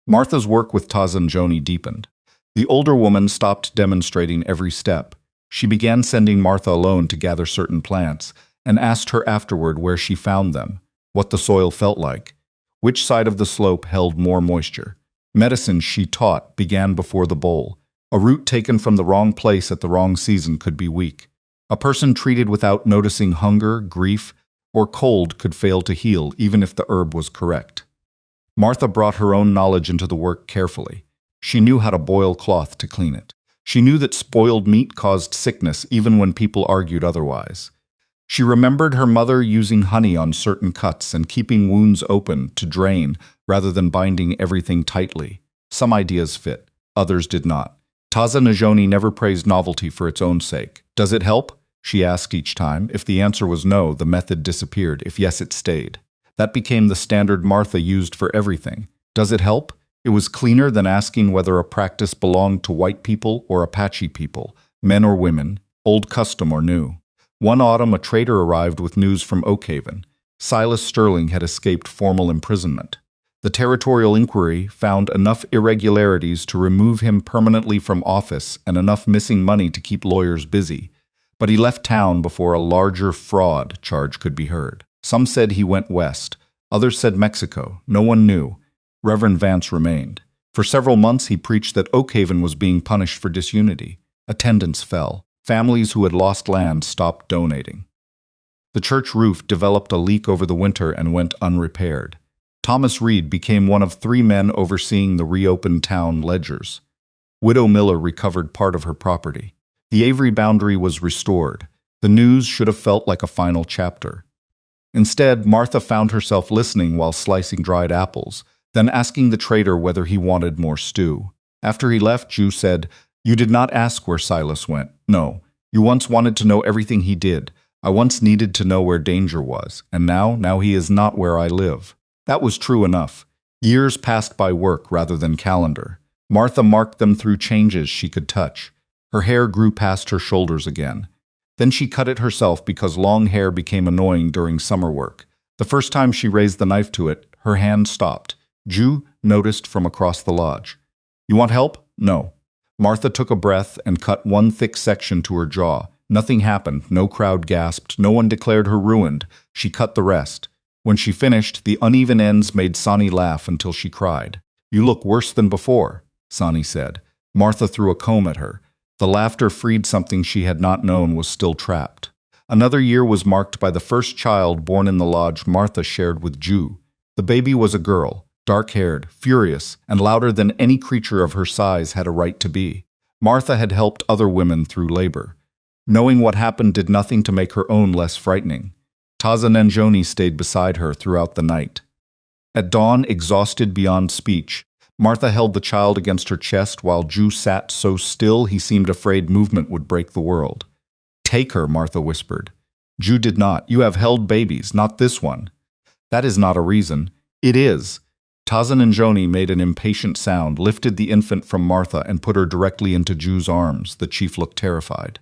Martha's work with Taza-Nzhoni deepened. The older woman stopped demonstrating every step. She began sending Martha alone to gather certain plants, and asked her afterward where she found them, what the soil felt like, which side of the slope held more moisture. Medicine, she taught, began before the bowl. A root taken from the wrong place at the wrong season could be weak. A person treated without noticing hunger, grief, or cold could fail to heal, even if the herb was correct. Martha brought her own knowledge into the work carefully. She knew how to boil cloth to clean it. She knew that spoiled meat caused sickness even when people argued otherwise. She remembered her mother using honey on certain cuts and keeping wounds open to drain rather than binding everything tightly. Some ideas fit, others did not. Taza-Nzhoni never praised novelty for its own sake. "Does it help?" she asked each time. If the answer was no, the method disappeared. If yes, it stayed. That became the standard Martha used for everything. Does it help? It was cleaner than asking whether a practice belonged to white people or Apache people, men or women, old custom or new. One autumn, a trader arrived with news from Oakhaven. Silas Sterling had escaped formal imprisonment. The territorial inquiry found enough irregularities to remove him permanently from office and enough missing money to keep lawyers busy. But he left town before a larger fraud charge could be heard. Some said he went west. Others said Mexico. No one knew. Reverend Vance remained. For several months he preached that Oakhaven was being punished for disunity. Attendance fell. Families who had lost land stopped donating. The church roof developed a leak over the winter and went unrepaired. Thomas Reed became one of 3 men overseeing the reopened town ledgers. Widow Miller recovered part of her property. The Avery boundary was restored. The news should have felt like a final chapter. Instead, Martha found herself listening while slicing dried apples, then asking the trader whether he wanted more stew. After he left, Ju said, "You did not ask where Silas went. No. You once wanted to know everything he did. I once needed to know where danger was, and now he is not where I live." That was true enough. Years passed by work rather than calendar. Martha marked them through changes she could touch. Her hair grew past her shoulders again. Then she cut it herself because long hair became annoying during summer work. The first time she raised the knife to it, her hand stopped. Ju noticed from across the lodge. "You want help?" "No." Martha took a breath and cut one thick section to her jaw. Nothing happened. No crowd gasped. No one declared her ruined. She cut the rest. When she finished, the uneven ends made Sani laugh until she cried. "You look worse than before," Sani said. Martha threw a comb at her. The laughter freed something she had not known was still trapped. Another year was marked by the first child born in the lodge Martha shared with Ju. The baby was a girl, dark-haired, furious, and louder than any creature of her size had a right to be. Martha had helped other women through labor. Knowing what happened did nothing to make her own less frightening. Taza-Nzhoni stayed beside her throughout the night. At dawn, exhausted beyond speech, Martha held the child against her chest while Ju sat so still he seemed afraid movement would break the world. "Take her," Martha whispered. Ju did not. "You have held babies, not this one." "That is not a reason." "It is." Taza-Nzhoni made an impatient sound, lifted the infant from Martha and put her directly into Ju's arms. The chief looked terrified.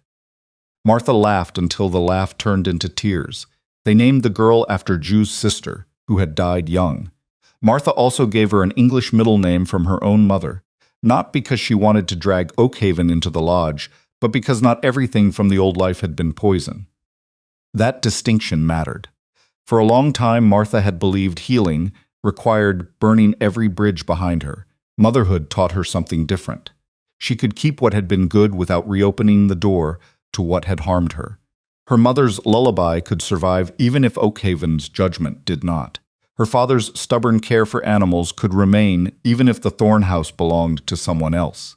Martha laughed until the laugh turned into tears. They named the girl after Ju's sister, who had died young. Martha also gave her an English middle name from her own mother, not because she wanted to drag Oakhaven into the lodge, but because not everything from the old life had been poison. That distinction mattered. For a long time, Martha had believed healing required burning every bridge behind her. Motherhood taught her something different. She could keep what had been good without reopening the door to what had harmed her. Her mother's lullaby could survive even if Oakhaven's judgment did not. Her father's stubborn care for animals could remain even if the Thorne house belonged to someone else.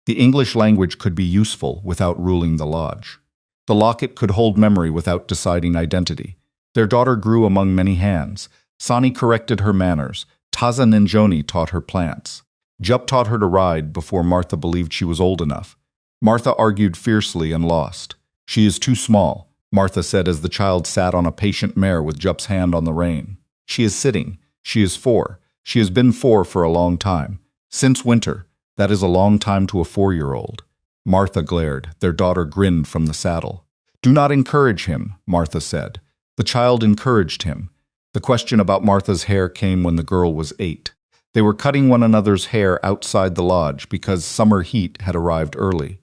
The English language could be useful without ruling the lodge. The locket could hold memory without deciding identity. Their daughter grew among many hands. Sani corrected her manners. Taza-Nzhoni taught her plants. Jup taught her to ride before Martha believed she was old enough. Martha argued fiercely and lost. "She is too small," Martha said as the child sat on a patient mare with Jup's hand on the rein. "She is sitting. She is 4. She has been 4 for a long time. Since winter. That is a long time to a 4-year-old. Martha glared. Their daughter grinned from the saddle. "Do not encourage him," Martha said. The child encouraged him. The question about Martha's hair came when the girl was 8. They were cutting one another's hair outside the lodge because summer heat had arrived early.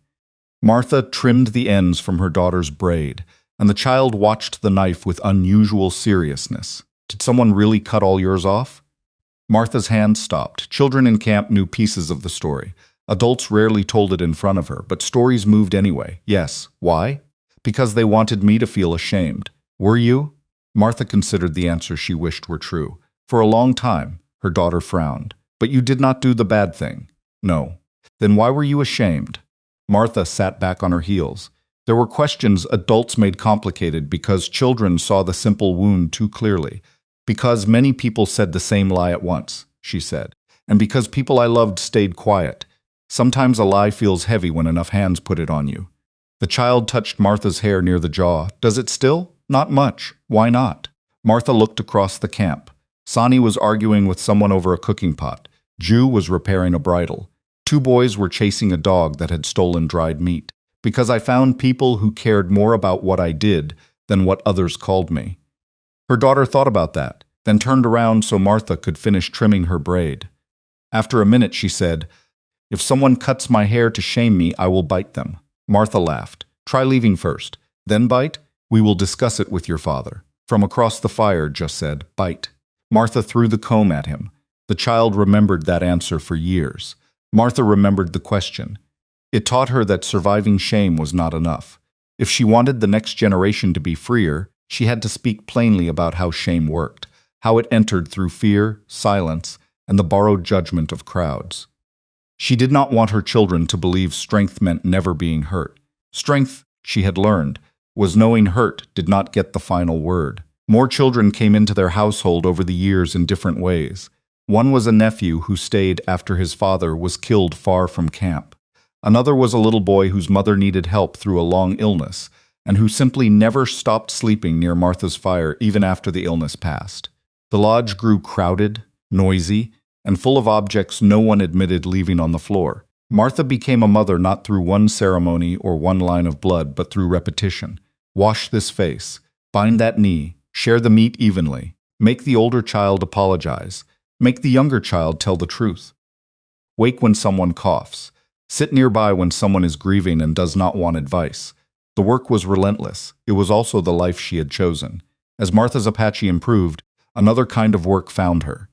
Martha trimmed the ends from her daughter's braid, and the child watched the knife with unusual seriousness. "Did someone really cut all yours off?" Martha's hand stopped. Children in camp knew pieces of the story. Adults rarely told it in front of her, but stories moved anyway. Yes. Why? Because they wanted me to feel ashamed. "Were you?" Martha considered the answer she wished were true. "For a long time," her daughter frowned. "But you did not do the bad thing." "No." "Then why were you ashamed?" Martha sat back on her heels. There were questions adults made complicated because children saw the simple wound too clearly. "Because many people said the same lie at once," she said. "And because people I loved stayed quiet. Sometimes a lie feels heavy when enough hands put it on you." The child touched Martha's hair near the jaw. "Does it still?" "Not much." "Why not?" Martha looked across the camp. Sani was arguing with someone over a cooking pot. Ju was repairing a bridle. 2 boys were chasing a dog that had stolen dried meat. "Because I found people who cared more about what I did than what others called me." Her daughter thought about that, then turned around so Martha could finish trimming her braid. After a minute, she said, "If someone cuts my hair to shame me, I will bite them." Martha laughed. "Try leaving first, then bite? We will discuss it with your father." From across the fire, just said, "Bite." Martha threw the comb at him. The child remembered that answer for years. Martha remembered the question. It taught her that surviving shame was not enough. If she wanted the next generation to be freer, she had to speak plainly about how shame worked, how it entered through fear, silence, and the borrowed judgment of crowds. She did not want her children to believe strength meant never being hurt. Strength, she had learned, was knowing hurt did not get the final word. More children came into their household over the years in different ways. One was a nephew who stayed after his father was killed far from camp. Another was a little boy whose mother needed help through a long illness, and who simply never stopped sleeping near Martha's fire even after the illness passed. The lodge grew crowded, noisy, and full of objects no one admitted leaving on the floor. Martha became a mother not through one ceremony or one line of blood, but through repetition. Wash this face, bind that knee, share the meat evenly, make the older child apologize, make the younger child tell the truth. Wake when someone coughs, sit nearby when someone is grieving and does not want advice. The work was relentless. It was also the life she had chosen. As Martha's Apache improved, another kind of work found her.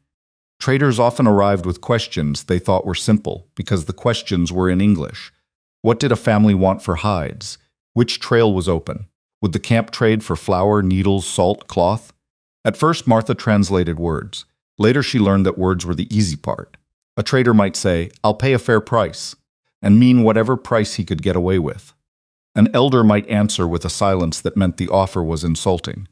Traders often arrived with questions they thought were simple because the questions were in English. What did a family want for hides? Which trail was open? Would the camp trade for flour, needles, salt, cloth? At first, Martha translated words. Later, she learned that words were the easy part. A trader might say, "I'll pay a fair price," and mean whatever price he could get away with. An elder might answer with a silence that meant the offer was insulting.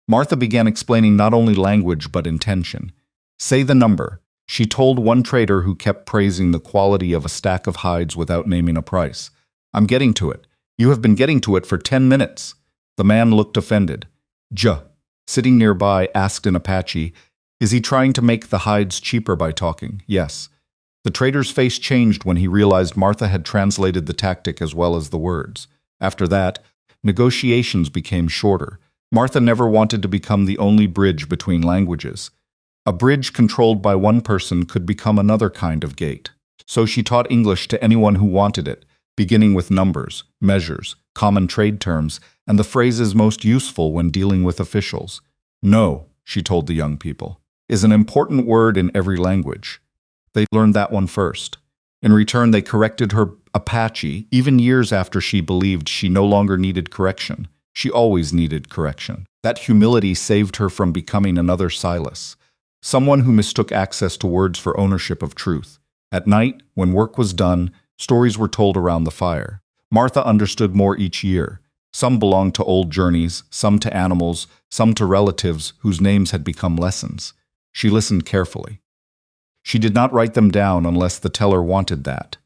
Martha began explaining not only language but intention. "Say the number," she told one trader who kept praising the quality of a stack of hides without naming a price. "I'm getting to it. You have been getting to it for 10 minutes. The man looked offended. Sitting nearby, asked in Apache, "Is he trying to make the hides cheaper by talking?" "Yes." The trader's face changed when he realized Martha had translated the tactic as well as the words. After that, negotiations became shorter. Martha never wanted to become the only bridge between languages. A bridge controlled by one person could become another kind of gate. So she taught English to anyone who wanted it, beginning with numbers, measures, common trade terms, and the phrases most useful when dealing with officials. "No," she told the young people, "is an important word in every language." They learned that one first. In return, they corrected her Apache, even years after she believed she no longer needed correction. She always needed correction. That humility saved her from becoming another Silas, someone who mistook access to words for ownership of truth. At night, when work was done, stories were told around the fire. Martha understood more each year. Some belonged to old journeys, some to animals, some to relatives whose names had become lessons. She listened carefully. She did not write them down unless the teller wanted that.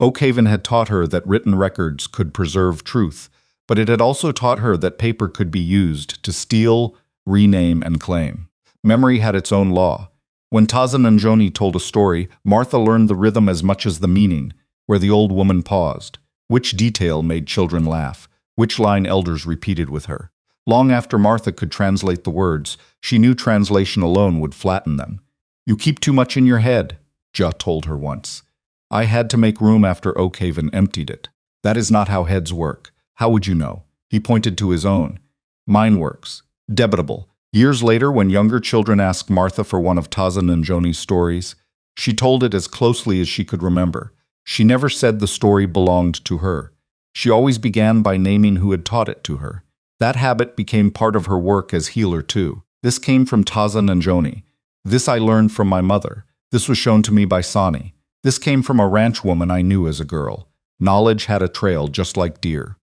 Oakhaven had taught her that written records could preserve truth, but it had also taught her that paper could be used to steal, rename, and claim. Memory had its own law. When Taza-Nzhoni told a story, Martha learned the rhythm as much as the meaning, where the old woman paused. Which detail made children laugh? Which line elders repeated with her? Long after Martha could translate the words, she knew translation alone would flatten them. "You keep too much in your head," told her once. "I had to make room after Oakhaven emptied it. That is not how heads work. How would you know?" He pointed to his own. "Mine works. Debitable." Years later, when younger children asked Martha for one of Taza-Nzhoni's stories, she told it as closely as she could remember. She never said the story belonged to her. She always began by naming who had taught it to her. That habit became part of her work as healer too. "This came from Taza-Nzhoni. This I learned from my mother. This was shown to me by Sani. This came from a ranch woman I knew as a girl. Knowledge had a trail just like deer."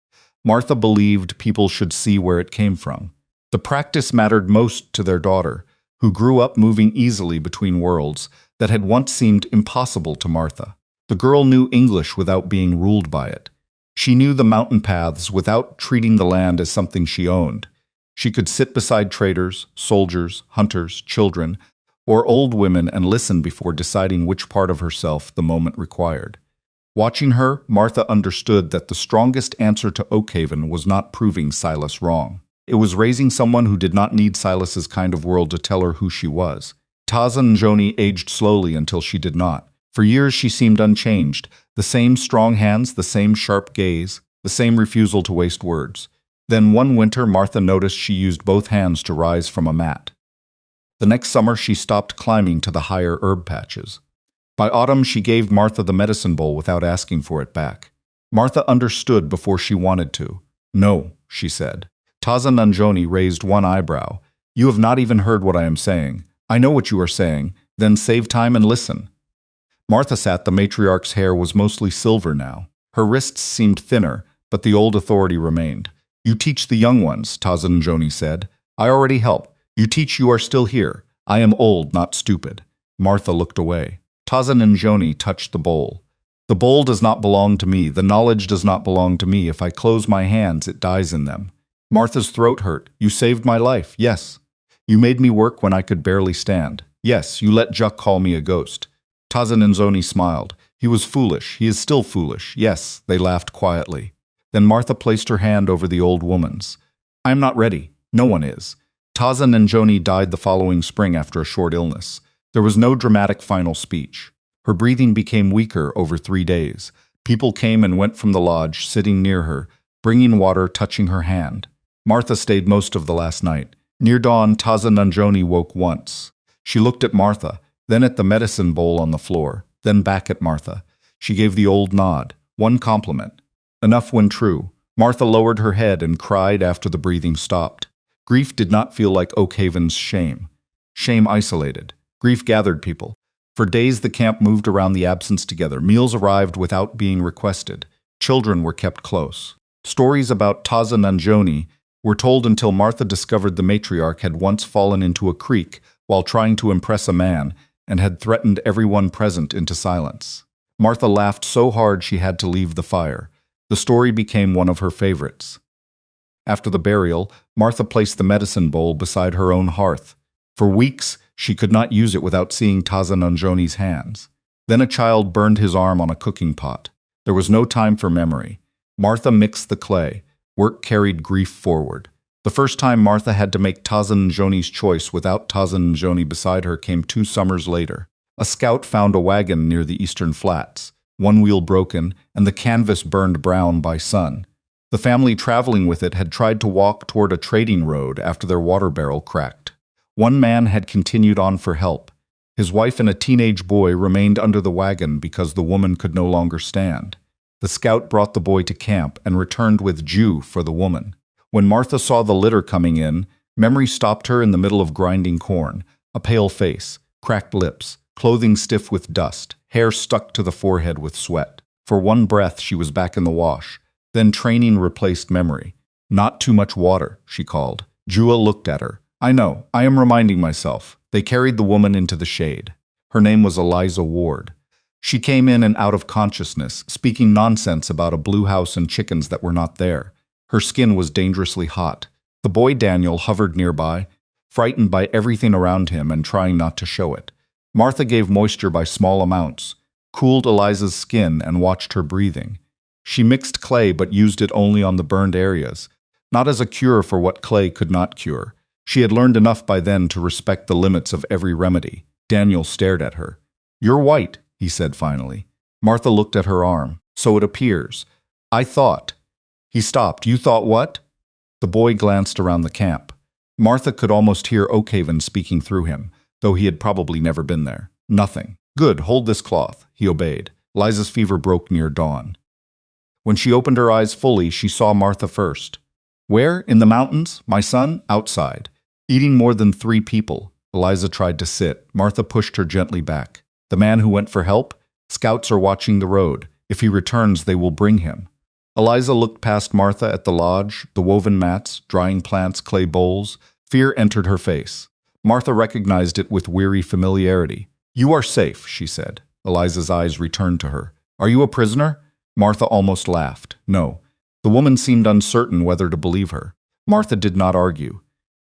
Martha believed people should see where it came from. The practice mattered most to their daughter, who grew up moving easily between worlds that had once seemed impossible to Martha. The girl knew English without being ruled by it. She knew the mountain paths without treating the land as something she owned. She could sit beside traders, soldiers, hunters, children, or old women and listen before deciding which part of herself the moment required. Watching her, Martha understood that the strongest answer to Oakhaven was not proving Silas wrong. It was raising someone who did not need Silas's kind of world to tell her who she was. Taza-Nzhoni aged slowly until she did not. For years she seemed unchanged, the same strong hands, the same sharp gaze, the same refusal to waste words. Then one winter Martha noticed she used both hands to rise from a mat. The next summer she stopped climbing to the higher herb patches. By autumn she gave Martha the medicine bowl without asking for it back. Martha understood before she wanted to. "No," she said. Taza-Nzhoni raised one eyebrow. "You have not even heard what I am saying. I know what you are saying. Then save time and listen." Martha sat. The matriarch's hair was mostly silver now. Her wrists seemed thinner, but the old authority remained. "You teach the young ones," Taza-Nzhoni said. "I already help. You teach. You are still here. I am old, not stupid." Martha looked away. Taza-Nzhoni touched the bowl. "The bowl does not belong to me. The knowledge does not belong to me. If I close my hands, it dies in them." Martha's throat hurt. "You saved my life, yes. You made me work when I could barely stand. Yes, you let Juk call me a ghost." Taza-Nzhoni smiled. He was foolish. He is still foolish. Yes, they laughed quietly. Then Martha placed her hand over the old woman's. I am not ready. No one is. Taza-Nzhoni died the following spring after a short illness. There was no dramatic final speech. Her breathing became weaker over 3 days. People came and went from the lodge, sitting near her, bringing water, touching her hand. Martha stayed most of the last night. Near dawn, Taza-Nzhoni woke once. She looked at Martha, then at the medicine bowl on the floor, then back at Martha. She gave the old nod, one compliment. Enough when true. Martha lowered her head and cried after the breathing stopped. Grief did not feel like Oakhaven's shame. Shame isolated. Grief gathered people. For days the camp moved around the absence together. Meals arrived without being requested. Children were kept close. Stories about Taza-Nzhoni were told until Martha discovered the matriarch had once fallen into a creek while trying to impress a man and had threatened everyone present into silence. Martha laughed so hard she had to leave the fire. The story became one of her favorites. After the burial, Martha placed the medicine bowl beside her own hearth. For weeks, she could not use it without seeing Taza-Nzhoni's hands. Then a child burned his arm on a cooking pot. There was no time for memory. Martha mixed the clay. Work carried grief forward. The first time Martha had to make Taza-Nzhoni's choice without Taza-Nzhoni beside her came 2 summers later. A scout found a wagon near the eastern flats, one wheel broken, and the canvas burned brown by sun. The family traveling with it had tried to walk toward a trading road after their water barrel cracked. One man had continued on for help. His wife and a teenage boy remained under the wagon because the woman could no longer stand. The scout brought the boy to camp and returned with Jew for the woman. When Martha saw the litter coming in, memory stopped her in the middle of grinding corn, a pale face, cracked lips, clothing stiff with dust, hair stuck to the forehead with sweat. For one breath, she was back in the wash. Then training replaced memory. Not too much water, she called. Jua looked at her. I know, I am reminding myself. They carried the woman into the shade. Her name was Eliza Ward. She came in and out of consciousness, speaking nonsense about a blue house and chickens that were not there. Her skin was dangerously hot. The boy Daniel hovered nearby, frightened by everything around him and trying not to show it. Martha gave moisture by small amounts, cooled Eliza's skin and watched her breathing. She mixed clay but used it only on the burned areas, not as a cure for what clay could not cure. She had learned enough by then to respect the limits of every remedy. Daniel stared at her. You're white, he said finally. Martha looked at her arm. So it appears. I thought. He stopped. You thought what? The boy glanced around the camp. Martha could almost hear Oakhaven speaking through him, though he had probably never been there. Nothing. Good, hold this cloth. He obeyed. Liza's fever broke near dawn. When she opened her eyes fully, she saw Martha first. Where? In the mountains? My son? Outside. Eating more than 3 people. Eliza tried to sit. Martha pushed her gently back. The man who went for help? Scouts are watching the road. If he returns, they will bring him. Eliza looked past Martha at the lodge, the woven mats, drying plants, clay bowls. Fear entered her face. Martha recognized it with weary familiarity. You are safe, she said. Eliza's eyes returned to her. Are you a prisoner? Martha almost laughed. No. The woman seemed uncertain whether to believe her. Martha did not argue.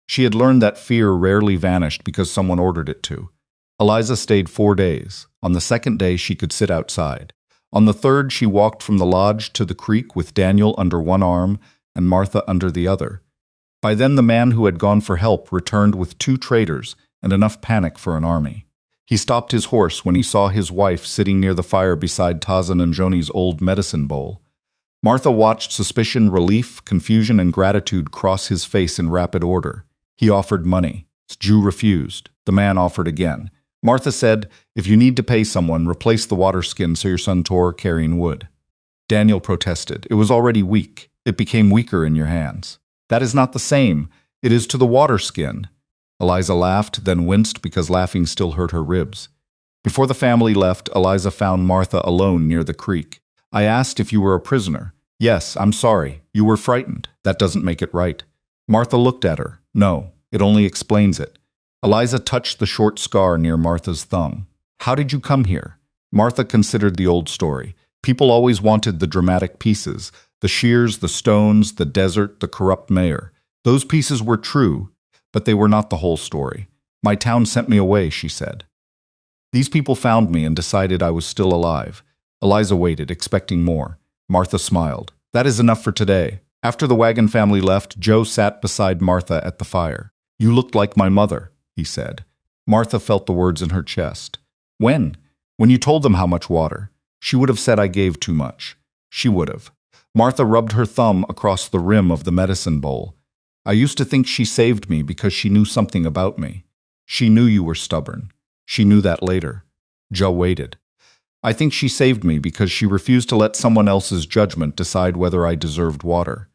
She had learned that fear rarely vanished because someone ordered it to. Eliza stayed 4 days. On the 2nd day, she could sit outside. On the 3rd, she walked from the lodge to the creek with Daniel under one arm and Martha under the other. By then, the man who had gone for help returned with 2 traders and enough panic for an army. He stopped his horse when he saw his wife sitting near the fire beside Taza-Nzhoni's old medicine bowl. Martha watched suspicion, relief, confusion, and gratitude cross his face in rapid order. He offered money. Jew refused. The man offered again. Martha said, if you need to pay someone, replace the water skin so your son tore carrying wood. Daniel protested. It was already weak. It became weaker in your hands. That is not the same. It is to the water skin. Eliza laughed, then winced because laughing still hurt her ribs. Before the family left, Eliza found Martha alone near the creek. I asked if you were a prisoner. Yes, I'm sorry. You were frightened. That doesn't make it right. Martha looked at her. No, it only explains it. Eliza touched the short scar near Martha's thumb. How did you come here? Martha considered the old story. People always wanted the dramatic pieces, the shears, the stones, the desert, the corrupt mayor. Those pieces were true, but they were not the whole story. My town sent me away, she said. These people found me and decided I was still alive. Eliza waited, expecting more. Martha smiled. That is enough for today. After the wagon family left, Joe sat beside Martha at the fire. You looked like my mother, he said. Martha felt the words in her chest. When? When you told them how much water. She would have said I gave too much. She would have. Martha rubbed her thumb across the rim of the medicine bowl. I used to think she saved me because she knew something about me. She knew you were stubborn. She knew that later. Joe waited. I think she saved me because she refused to let someone else's judgment decide whether I deserved water.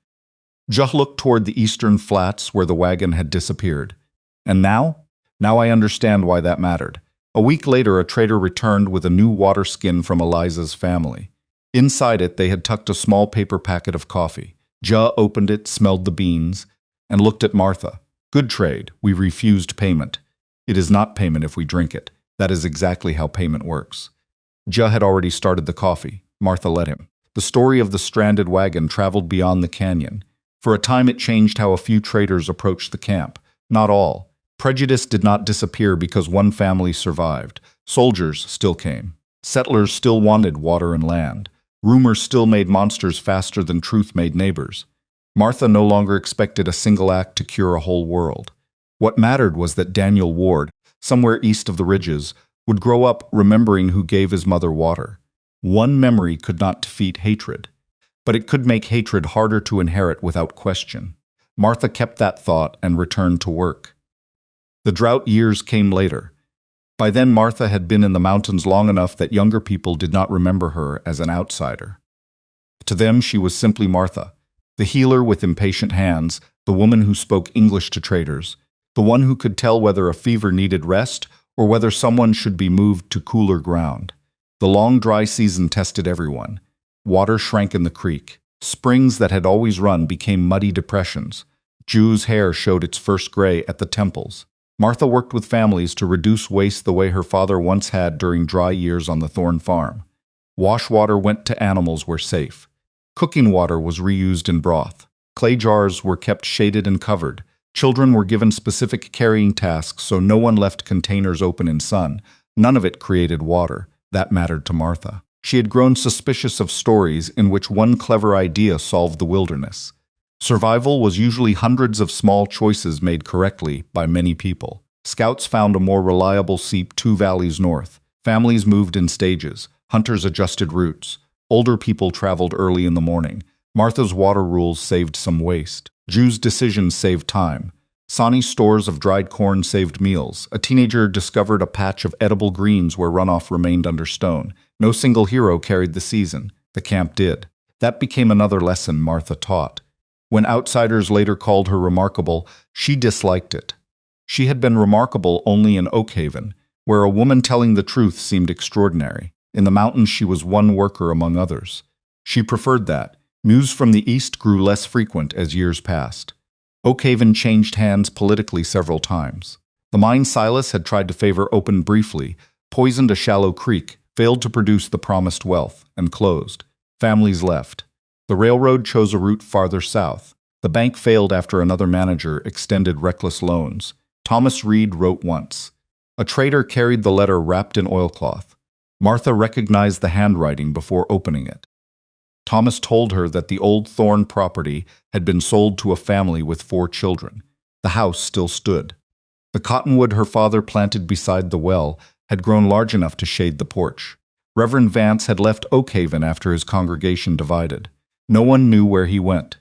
Joe looked toward the eastern flats where the wagon had disappeared. And now? Now I understand why that mattered. A week later, a trader returned with a new water skin from Eliza's family. Inside it, they had tucked a small paper packet of coffee. Joe opened it, smelled the beans, and looked at Martha. Good trade. We refused payment. It is not payment if we drink it. That is exactly how payment works. Joe had already started the coffee. Martha let him. The story of the stranded wagon traveled beyond the canyon. For a time, it changed how a few traders approached the camp. Not all. Prejudice did not disappear because one family survived. Soldiers still came. Settlers still wanted water and land. Rumors still made monsters faster than truth made neighbors. Martha no longer expected a single act to cure a whole world. What mattered was that Daniel Ward, somewhere east of the ridges, would grow up remembering who gave his mother water. One memory could not defeat hatred, but it could make hatred harder to inherit without question. Martha kept that thought and returned to work. The drought years came later. By then, Martha had been in the mountains long enough that younger people did not remember her as an outsider. To them, she was simply Martha, the healer with impatient hands, the woman who spoke English to traders, the one who could tell whether a fever needed rest or whether someone should be moved to cooler ground. The long dry season tested everyone. Water shrank in the creek. Springs that had always run became muddy depressions. Ju's hair showed its first gray at the temples. Martha worked with families to reduce waste the way her father once had during dry years on the Thorne farm. Wash water went to animals where safe. Cooking water was reused in broth. Clay jars were kept shaded and covered. Children were given specific carrying tasks so no one left containers open in sun. None of it created water. That mattered to Martha. She had grown suspicious of stories in which one clever idea solved the wilderness. Survival was usually hundreds of small choices made correctly by many people. Scouts found a more reliable seep 2 valleys north. Families moved in stages. Hunters adjusted routes. Older people traveled early in the morning. Martha's water rules saved some waste. Ju's decisions saved time. Sani's stores of dried corn saved meals. A teenager discovered a patch of edible greens where runoff remained under stone. No single hero carried the season. The camp did. That became another lesson Martha taught. When outsiders later called her remarkable, she disliked it. She had been remarkable only in Oakhaven, where a woman telling the truth seemed extraordinary. In the mountains, she was one worker among others. She preferred that. News from the east grew less frequent as years passed. Oakhaven changed hands politically several times. The mine Silas had tried to favor opened briefly, poisoned a shallow creek, failed to produce the promised wealth, and closed. Families left. The railroad chose a route farther south. The bank failed after another manager extended reckless loans. Thomas Reed wrote once. A trader carried the letter wrapped in oilcloth. Martha recognized the handwriting before opening it. Thomas told her that the old Thorne property had been sold to a family with 4 children. The house still stood. The cottonwood her father planted beside the well had grown large enough to shade the porch. Reverend Vance had left Oakhaven after his congregation divided. No one knew where he went.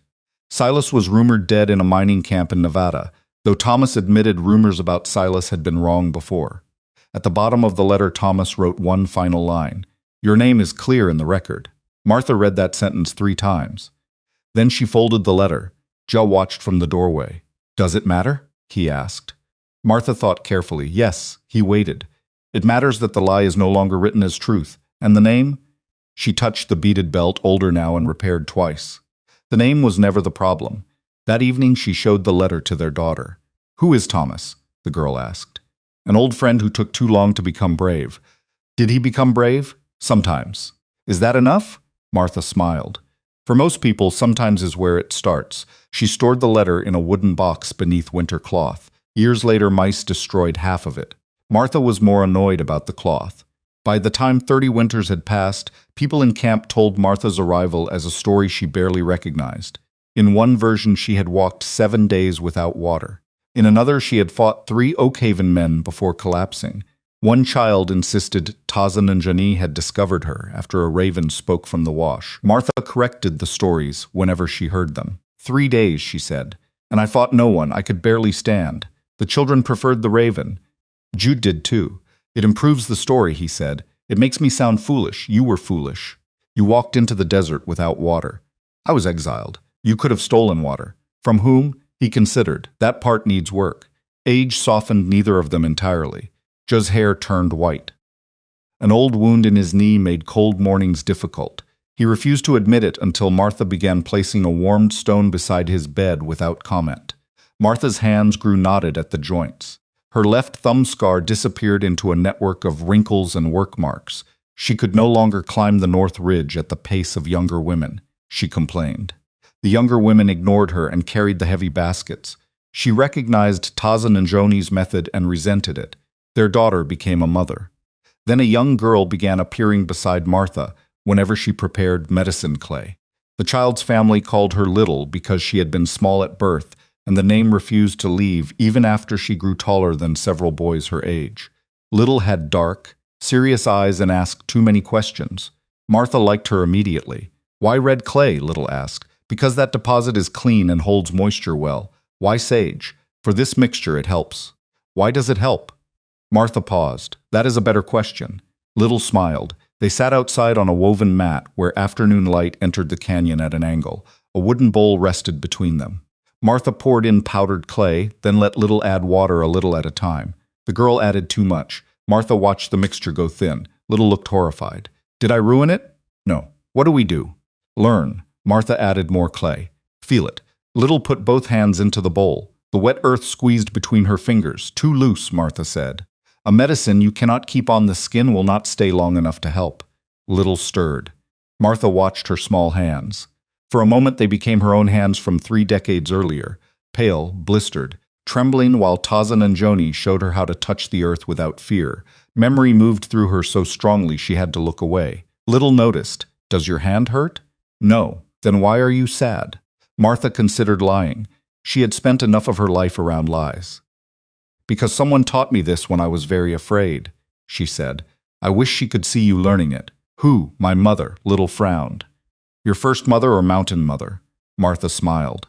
Silas was rumored dead in a mining camp in Nevada, though Thomas admitted rumors about Silas had been wrong before. At the bottom of the letter, Thomas wrote one final line. Your name is clear in the record. Martha read that sentence 3 times. Then she folded the letter. Joe watched from the doorway. Does it matter? He asked. Martha thought carefully. Yes, he waited. It matters that the lie is no longer written as truth. And the name? She touched the beaded belt, older now and repaired twice. The name was never the problem. That evening she showed the letter to their daughter. Who is Thomas? The girl asked. An old friend who took too long to become brave. Did he become brave? Sometimes. Is that enough? Martha smiled. For most people, sometimes is where it starts. She stored the letter in a wooden box beneath winter cloth. Years later, mice destroyed half of it. Martha was more annoyed about the cloth. By the time 30 winters had passed, people in camp told Martha's arrival as a story she barely recognized. In one version, she had walked 7 days without water. In another, she had fought 3 Oakhaven men before collapsing. One child insisted Taza-Nzhoni had discovered her after a raven spoke from the wash. Martha corrected the stories whenever she heard them. 3 days, she said, and I fought no one. I could barely stand. The children preferred the raven. Jude did too. It improves the story, he said. It makes me sound foolish. You were foolish. You walked into the desert without water. I was exiled. You could have stolen water. From whom? He considered. That part needs work. Age softened neither of them entirely. Joe's hair turned white. An old wound in his knee made cold mornings difficult. He refused to admit it until Martha began placing a warmed stone beside his bed without comment. Martha's hands grew knotted at the joints. Her left thumb scar disappeared into a network of wrinkles and work marks. She could no longer climb the North Ridge at the pace of younger women, she complained. The younger women ignored her and carried the heavy baskets. She recognized Taza-Nzhoni's method and resented it. Their daughter became a mother. Then a young girl began appearing beside Martha whenever she prepared medicine clay. The child's family called her Little because she had been small at birth, and the name refused to leave even after she grew taller than several boys her age. Little had dark, serious eyes and asked too many questions. Martha liked her immediately. Why red clay? Little asked. Because that deposit is clean and holds moisture well. Why sage? For this mixture it helps. Why does it help? Martha paused. That is a better question. Little smiled. They sat outside on a woven mat where afternoon light entered the canyon at an angle. A wooden bowl rested between them. Martha poured in powdered clay, then let Little add water a little at a time. The girl added too much. Martha watched the mixture go thin. Little looked horrified. Did I ruin it? No. What do we do? Learn. Martha added more clay. Feel it. Little put both hands into the bowl. The wet earth squeezed between her fingers. Too loose, Martha said. A medicine you cannot keep on the skin will not stay long enough to help. Little stirred. Martha watched her small hands. For a moment they became her own hands from 3 decades earlier, pale, blistered, trembling while Taza-Nzhoni showed her how to touch the earth without fear. Memory moved through her so strongly she had to look away. Little noticed. Does your hand hurt? No. Then why are you sad? Martha considered lying. She had spent enough of her life around lies. Because someone taught me this when I was very afraid, she said. I wish she could see you learning it. Who? My mother. Little frowned. Your first mother or mountain mother? Martha smiled.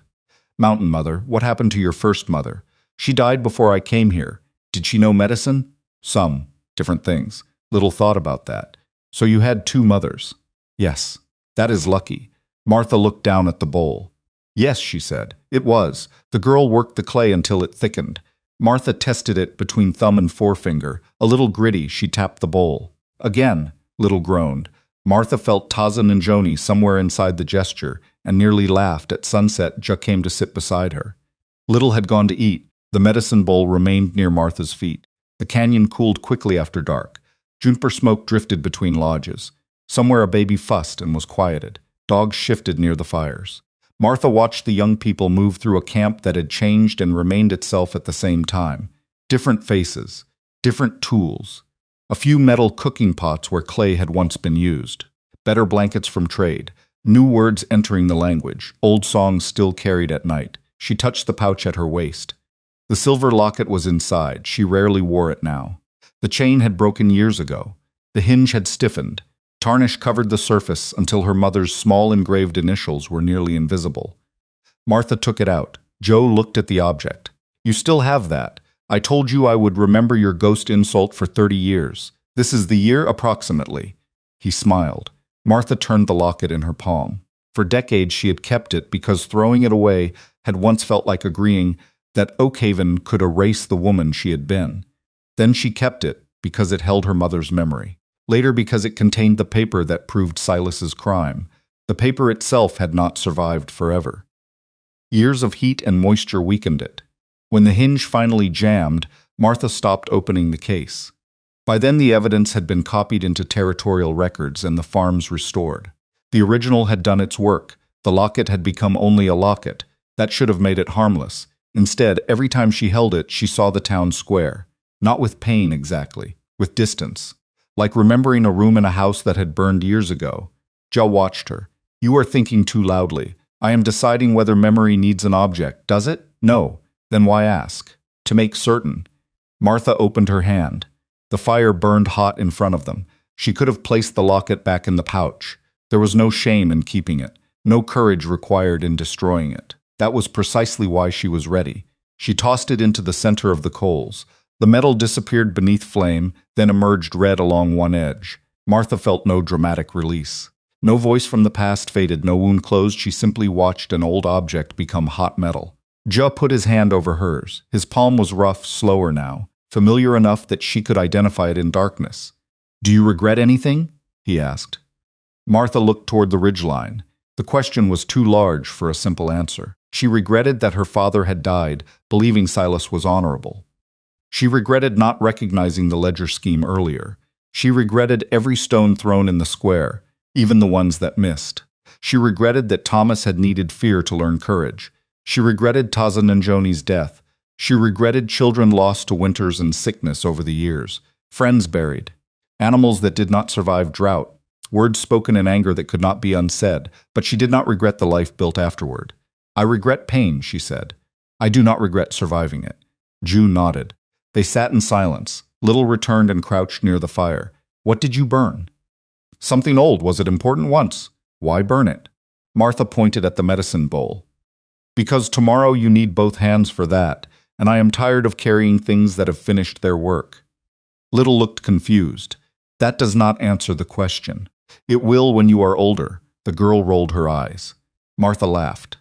Mountain mother. What happened to your first mother? She died before I came here. Did she know medicine? Some. Different things. Little thought about that. So you had 2 mothers? Yes. That is lucky. Martha looked down at the bowl. Yes, she said. It was. The girl worked the clay until it thickened. Martha tested it between thumb and forefinger. A little gritty, she tapped the bowl. Again, Little groaned. Martha felt Taza-Nzhoni somewhere inside the gesture and nearly laughed. At sunset, Juck came to sit beside her. Little had gone to eat. The medicine bowl remained near Martha's feet. The canyon cooled quickly after dark. Juniper smoke drifted between lodges. Somewhere a baby fussed and was quieted. Dogs shifted near the fires. Martha watched the young people move through a camp that had changed and remained itself at the same time. Different faces, different tools. A few metal cooking pots where clay had once been used. Better blankets from trade. New words entering the language. Old songs still carried at night. She touched the pouch at her waist. The silver locket was inside. She rarely wore it now. The chain had broken years ago. The hinge had stiffened. Tarnish covered the surface until her mother's small engraved initials were nearly invisible. Martha took it out. Joe looked at the object. You still have that. I told you I would remember your ghost insult for 30 years. This is the year approximately. He smiled. Martha turned the locket in her palm. For decades she had kept it because throwing it away had once felt like agreeing that Oakhaven could erase the woman she had been. Then she kept it because it held her mother's memory. Later because it contained the paper that proved Silas's crime. The paper itself had not survived forever. Years of heat and moisture weakened it. When the hinge finally jammed, Martha stopped opening the case. By then the evidence had been copied into territorial records and the farms restored. The original had done its work. The locket had become only a locket. That should have made it harmless. Instead, every time she held it, she saw the town square. Not with pain exactly, with distance. like remembering a room in a house that had burned years ago. Ja watched her. You are thinking too loudly. I am deciding whether memory needs an object, does it? No. Then why ask? To make certain. Martha opened her hand. The fire burned hot in front of them. She could have placed the locket back in the pouch. There was no shame in keeping it, no courage required in destroying it. That was precisely why she was ready. She tossed it into the center of the coals. The metal disappeared beneath flame, then emerged red along one edge. Martha felt no dramatic release. No voice from the past faded, no wound closed. She simply watched an old object become hot metal. Ja put his hand over hers. His palm was rough, slower now, familiar enough that she could identify it in darkness. Do you regret anything? He asked. Martha looked toward the ridgeline. The question was too large for a simple answer. She regretted that her father had died, believing Silas was honorable. She regretted not recognizing the ledger scheme earlier. She regretted every stone thrown in the square, even the ones that missed. She regretted that Thomas had needed fear to learn courage. She regretted Taza-Nzhoni's death. She regretted children lost to winters and sickness over the years, friends buried, animals that did not survive drought, words spoken in anger that could not be unsaid, but she did not regret the life built afterward. I regret pain, she said. I do not regret surviving it. Ju nodded. They sat in silence. Little returned and crouched near the fire. What did you burn? Something old. Was it important once? Why burn it? Martha pointed at the medicine bowl. Because tomorrow you need both hands for that, and I am tired of carrying things that have finished their work. Little looked confused. That does not answer the question. It will when you are older. The girl rolled her eyes. Martha laughed.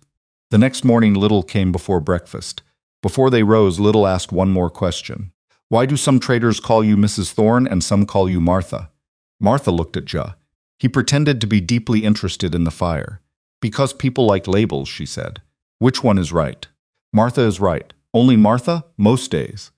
The next morning Little came before breakfast. Before they rose, Little asked one more question. Why do some traders call you Mrs. Thorne and some call you Martha? Martha looked at Ja. He pretended to be deeply interested in the fire. Because people like labels, she said. Which one is right? Martha is right. Only Martha? Most days.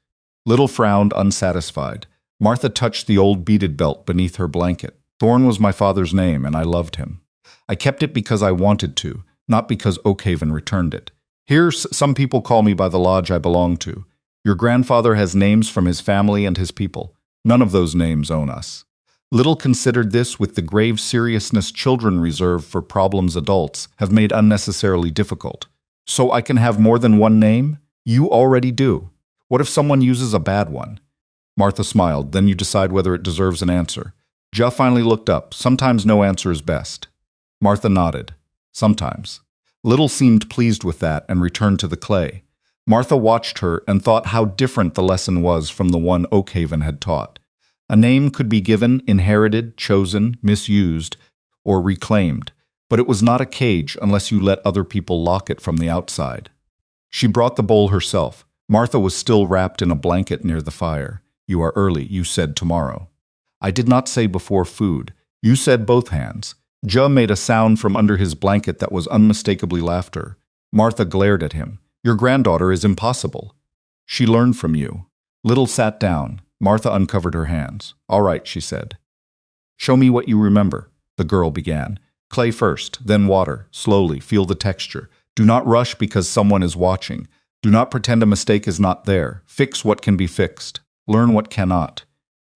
Little frowned, unsatisfied. Martha touched the old beaded belt beneath her blanket. Thorne was my father's name, and I loved him. I kept it because I wanted to, not because Oakhaven returned it. Here, some people call me by the lodge I belong to. Your grandfather has names from his family and his people. None of those names own us. Little considered this with the grave seriousness children reserve for problems adults have made unnecessarily difficult. So I can have more than one name? You already do. What if someone uses a bad one? Martha smiled. Then you decide whether it deserves an answer. Ja finally looked up. Sometimes no answer is best. Martha nodded. Sometimes. Little seemed pleased with that and returned to the clay. Martha watched her and thought how different the lesson was from the one Oakhaven had taught. A name could be given, inherited, chosen, misused, or reclaimed, but it was not a cage unless you let other people lock it from the outside. She brought the bowl herself. Martha was still wrapped in a blanket near the fire. You are early, you said tomorrow. I did not say before food. You said both hands. Ja made a sound from under his blanket that was unmistakably laughter. Martha glared at him. Your granddaughter is impossible. She learned from you. Little sat down. Martha uncovered her hands. All right, she said. Show me what you remember, the girl began. Clay first, then water. Slowly, feel the texture. Do not rush because someone is watching. Do not pretend a mistake is not there. Fix what can be fixed. Learn what cannot.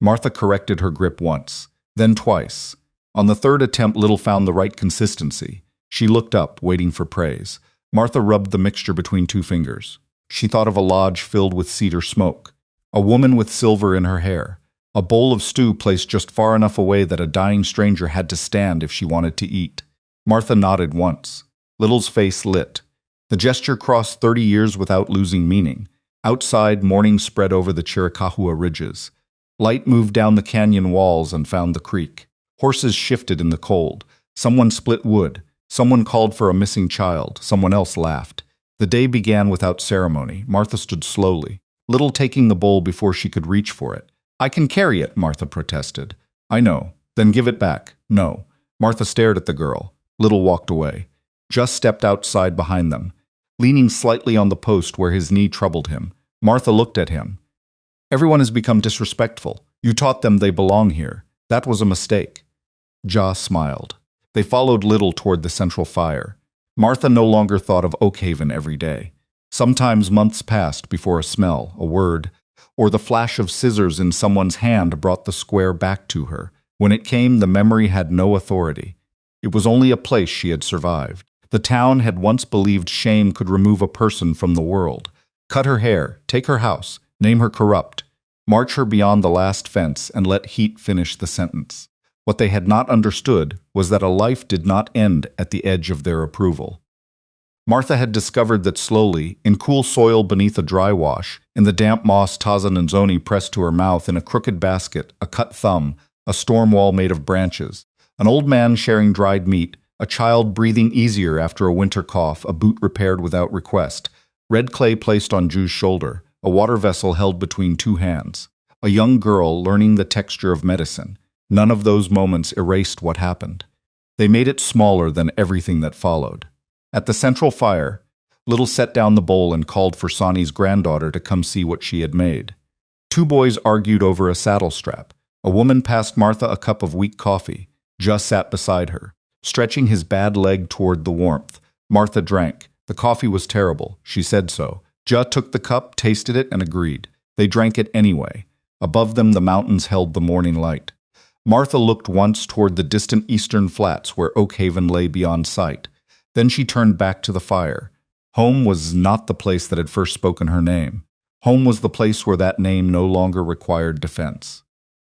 Martha corrected her grip once, then twice. On the third attempt, Little found the right consistency. She looked up, waiting for praise. Martha rubbed the mixture between two fingers. She thought of a lodge filled with cedar smoke, a woman with silver in her hair, a bowl of stew placed just far enough away that a dying stranger had to stand if she wanted to eat. Martha nodded once. Little's face lit. The gesture crossed 30 years without losing meaning. Outside, morning spread over the Chiricahua ridges. Light moved down the canyon walls and found the creek. Horses shifted in the cold. Someone split wood. Someone called for a missing child. Someone else laughed. The day began without ceremony. Martha stood slowly, Little taking the bowl before she could reach for it. I can carry it, Martha protested. I know. Then give it back. No. Martha stared at the girl. Little walked away. Just stepped outside behind them, leaning slightly on the post where his knee troubled him. Martha looked at him. Everyone has become disrespectful. You taught them they belong here. That was a mistake. Ja smiled. They followed Little toward the central fire. Martha no longer thought of Oakhaven every day. Sometimes months passed before a smell, a word, Or the flash of scissors in someone's hand brought the square back to her. When it came, the memory had no authority. It was only a place she had survived. The town had once believed shame could remove a person from the world. Cut her hair, take her house, name her corrupt, march her beyond the last fence, and let heat finish the sentence. What they had not understood was that a life did not end at the edge of their approval. Martha had discovered that slowly, in cool soil beneath a dry wash, in the damp moss Taza-Nzhoni pressed to her mouth, in a crooked basket, a cut thumb, a storm wall made of branches, an old man sharing dried meat, a child breathing easier after a winter cough, a boot repaired without request, red clay placed on Ju's shoulder, a water vessel held between two hands, a young girl learning the texture of medicine. None of those moments erased what happened. They made it smaller than everything that followed. At the central fire, Little set down the bowl and called for Sonny's granddaughter to come see what she had made. Two boys argued over a saddle strap. A woman passed Martha a cup of weak coffee. Just sat beside her, stretching his bad leg toward the warmth. Martha drank. The coffee was terrible. She said so. Ja took the cup, tasted it, and agreed. They drank it anyway. Above them, the mountains held the morning light. Martha looked once toward the distant eastern flats where Oakhaven lay beyond sight. Then she turned back to the fire. Home was not the place that had first spoken her name. Home was the place where that name no longer required defense.